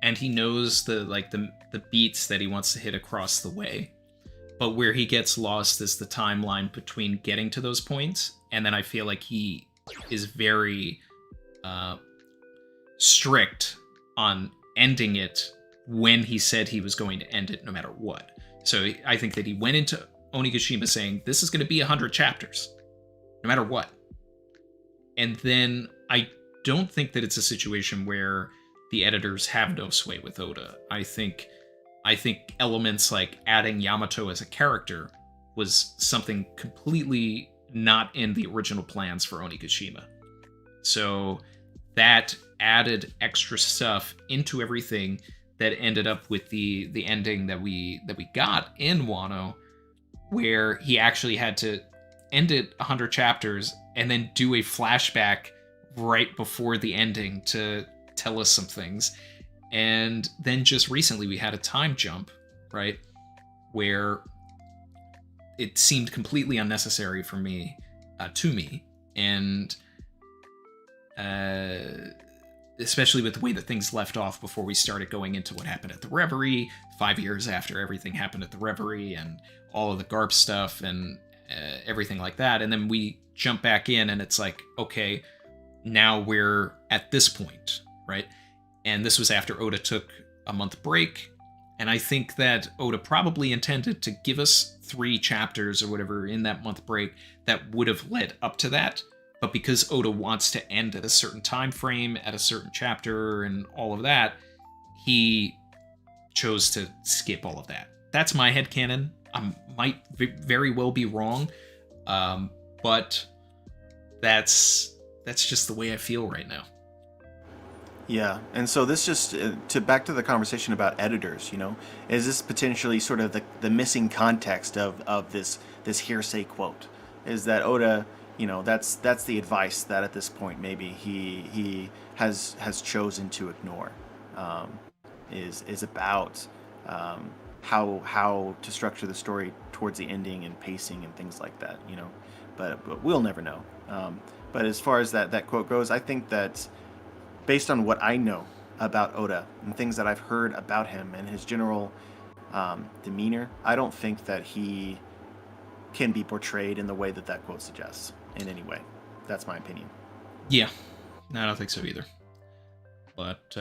and he knows the beats that he wants to hit across the way. But where he gets lost is the timeline between getting to those points, and then I feel like he is very strict on ending it when he said he was going to end it no matter what. So I think that he went into Onigashima saying, this is going to be 100 chapters, no matter what. And then I don't think that it's a situation where the editors have no sway with Oda. I think elements like adding Yamato as a character was something completely not in the original plans for Onigashima. So that added extra stuff into everything that ended up with the ending that we got in Wano, where he actually had to end it 100 chapters and then do a flashback right before the ending to tell us some things. And then just recently we had a time jump, right, where it seemed completely unnecessary for me, to me, and especially with the way that things left off before we started going into what happened at the Reverie, 5 years after everything happened at the Reverie, and all of the Garp stuff, and everything like that. And then we jump back in, and it's like, okay, now we're at this point, right? And this was after Oda took a month break, and I think that Oda probably intended to give us 3 chapters or whatever in that month break that would have led up to that. But because Oda wants to end at a certain time frame, at a certain chapter, and all of that, he chose to skip all of that. That's my headcanon. I might very well be wrong, but that's just the way I feel right now. Yeah, and so this just to back to the conversation about editors, you know, is this potentially sort of the missing context of this hearsay quote? Is that Oda, you know, that's the advice that at this point maybe he has chosen to ignore, is about how to structure the story towards the ending and pacing and things like that, you know, but we'll never know. But as far as that quote goes, I think that based on what I know about Oda and things that I've heard about him and his general demeanor, I don't think that he can be portrayed in the way that quote suggests in any way. That's my opinion. Yeah, I don't think so either. But,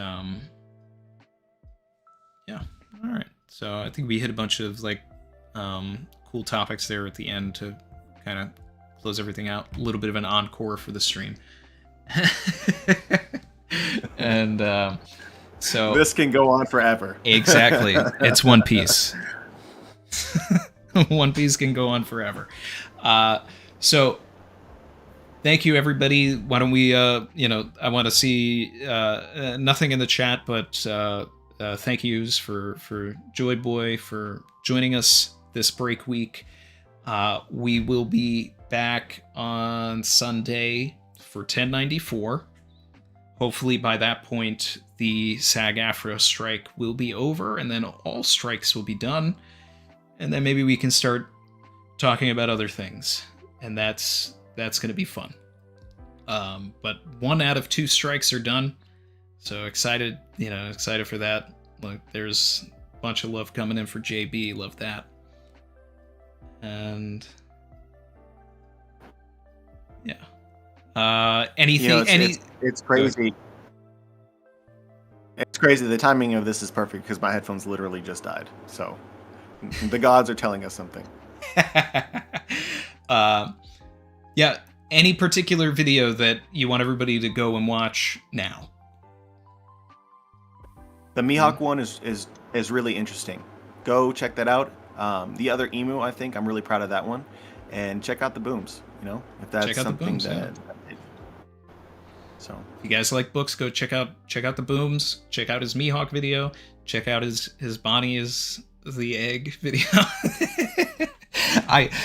yeah, all right. So I think we hit a bunch of, like, cool topics there at the end to kind of close everything out. A little bit of an encore for the stream. And so this can go on forever. Exactly. It's One Piece. One Piece can go on forever. So thank you, everybody. Why don't we, I want to see nothing in the chat, but thank yous for Joy Boy for joining us this break week. We will be back on Sunday for 1094. Hopefully by that point, the SAG-AFTRA strike will be over, and then all strikes will be done. And then maybe we can start talking about other things. And that's going to be fun. But 1 out of 2 strikes are done. So excited for that. Look, there's a bunch of love coming in for JB. Love that. And yeah. Anything? You know, it's crazy. It's crazy. The timing of this is perfect because my headphones literally just died. So the gods are telling us something. Yeah. Any particular video that you want everybody to go and watch now? The Mihawk one is really interesting. Go check that out. The other emu, I think I'm really proud of that one. And check out the booms. You know, if that's something So if you guys like books, go check out the booms. Check out his Mihawk video. Check out his Bonney is the egg video. That's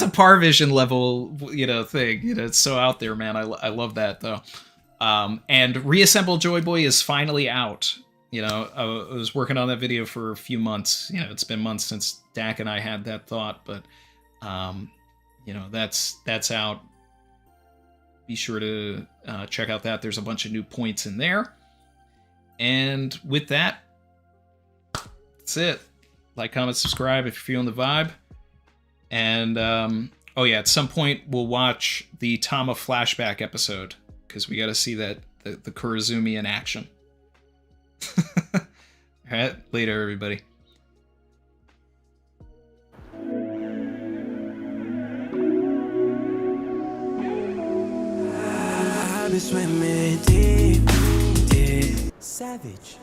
a Parvision level, thing. It's so out there, man. I love that though. And Reassemble Joy Boy is finally out. I was working on that video for a few months. It's been months since Dak and I had that thought, but that's out. Be sure to check out that. There's a bunch of new points in there. And with that, that's it. Like, comment, subscribe if you're feeling the vibe. And, at some point we'll watch the Tama flashback episode, because we got to see the Kurazumi in action. All right, later, everybody. I've been swimming deep, deep. Savage.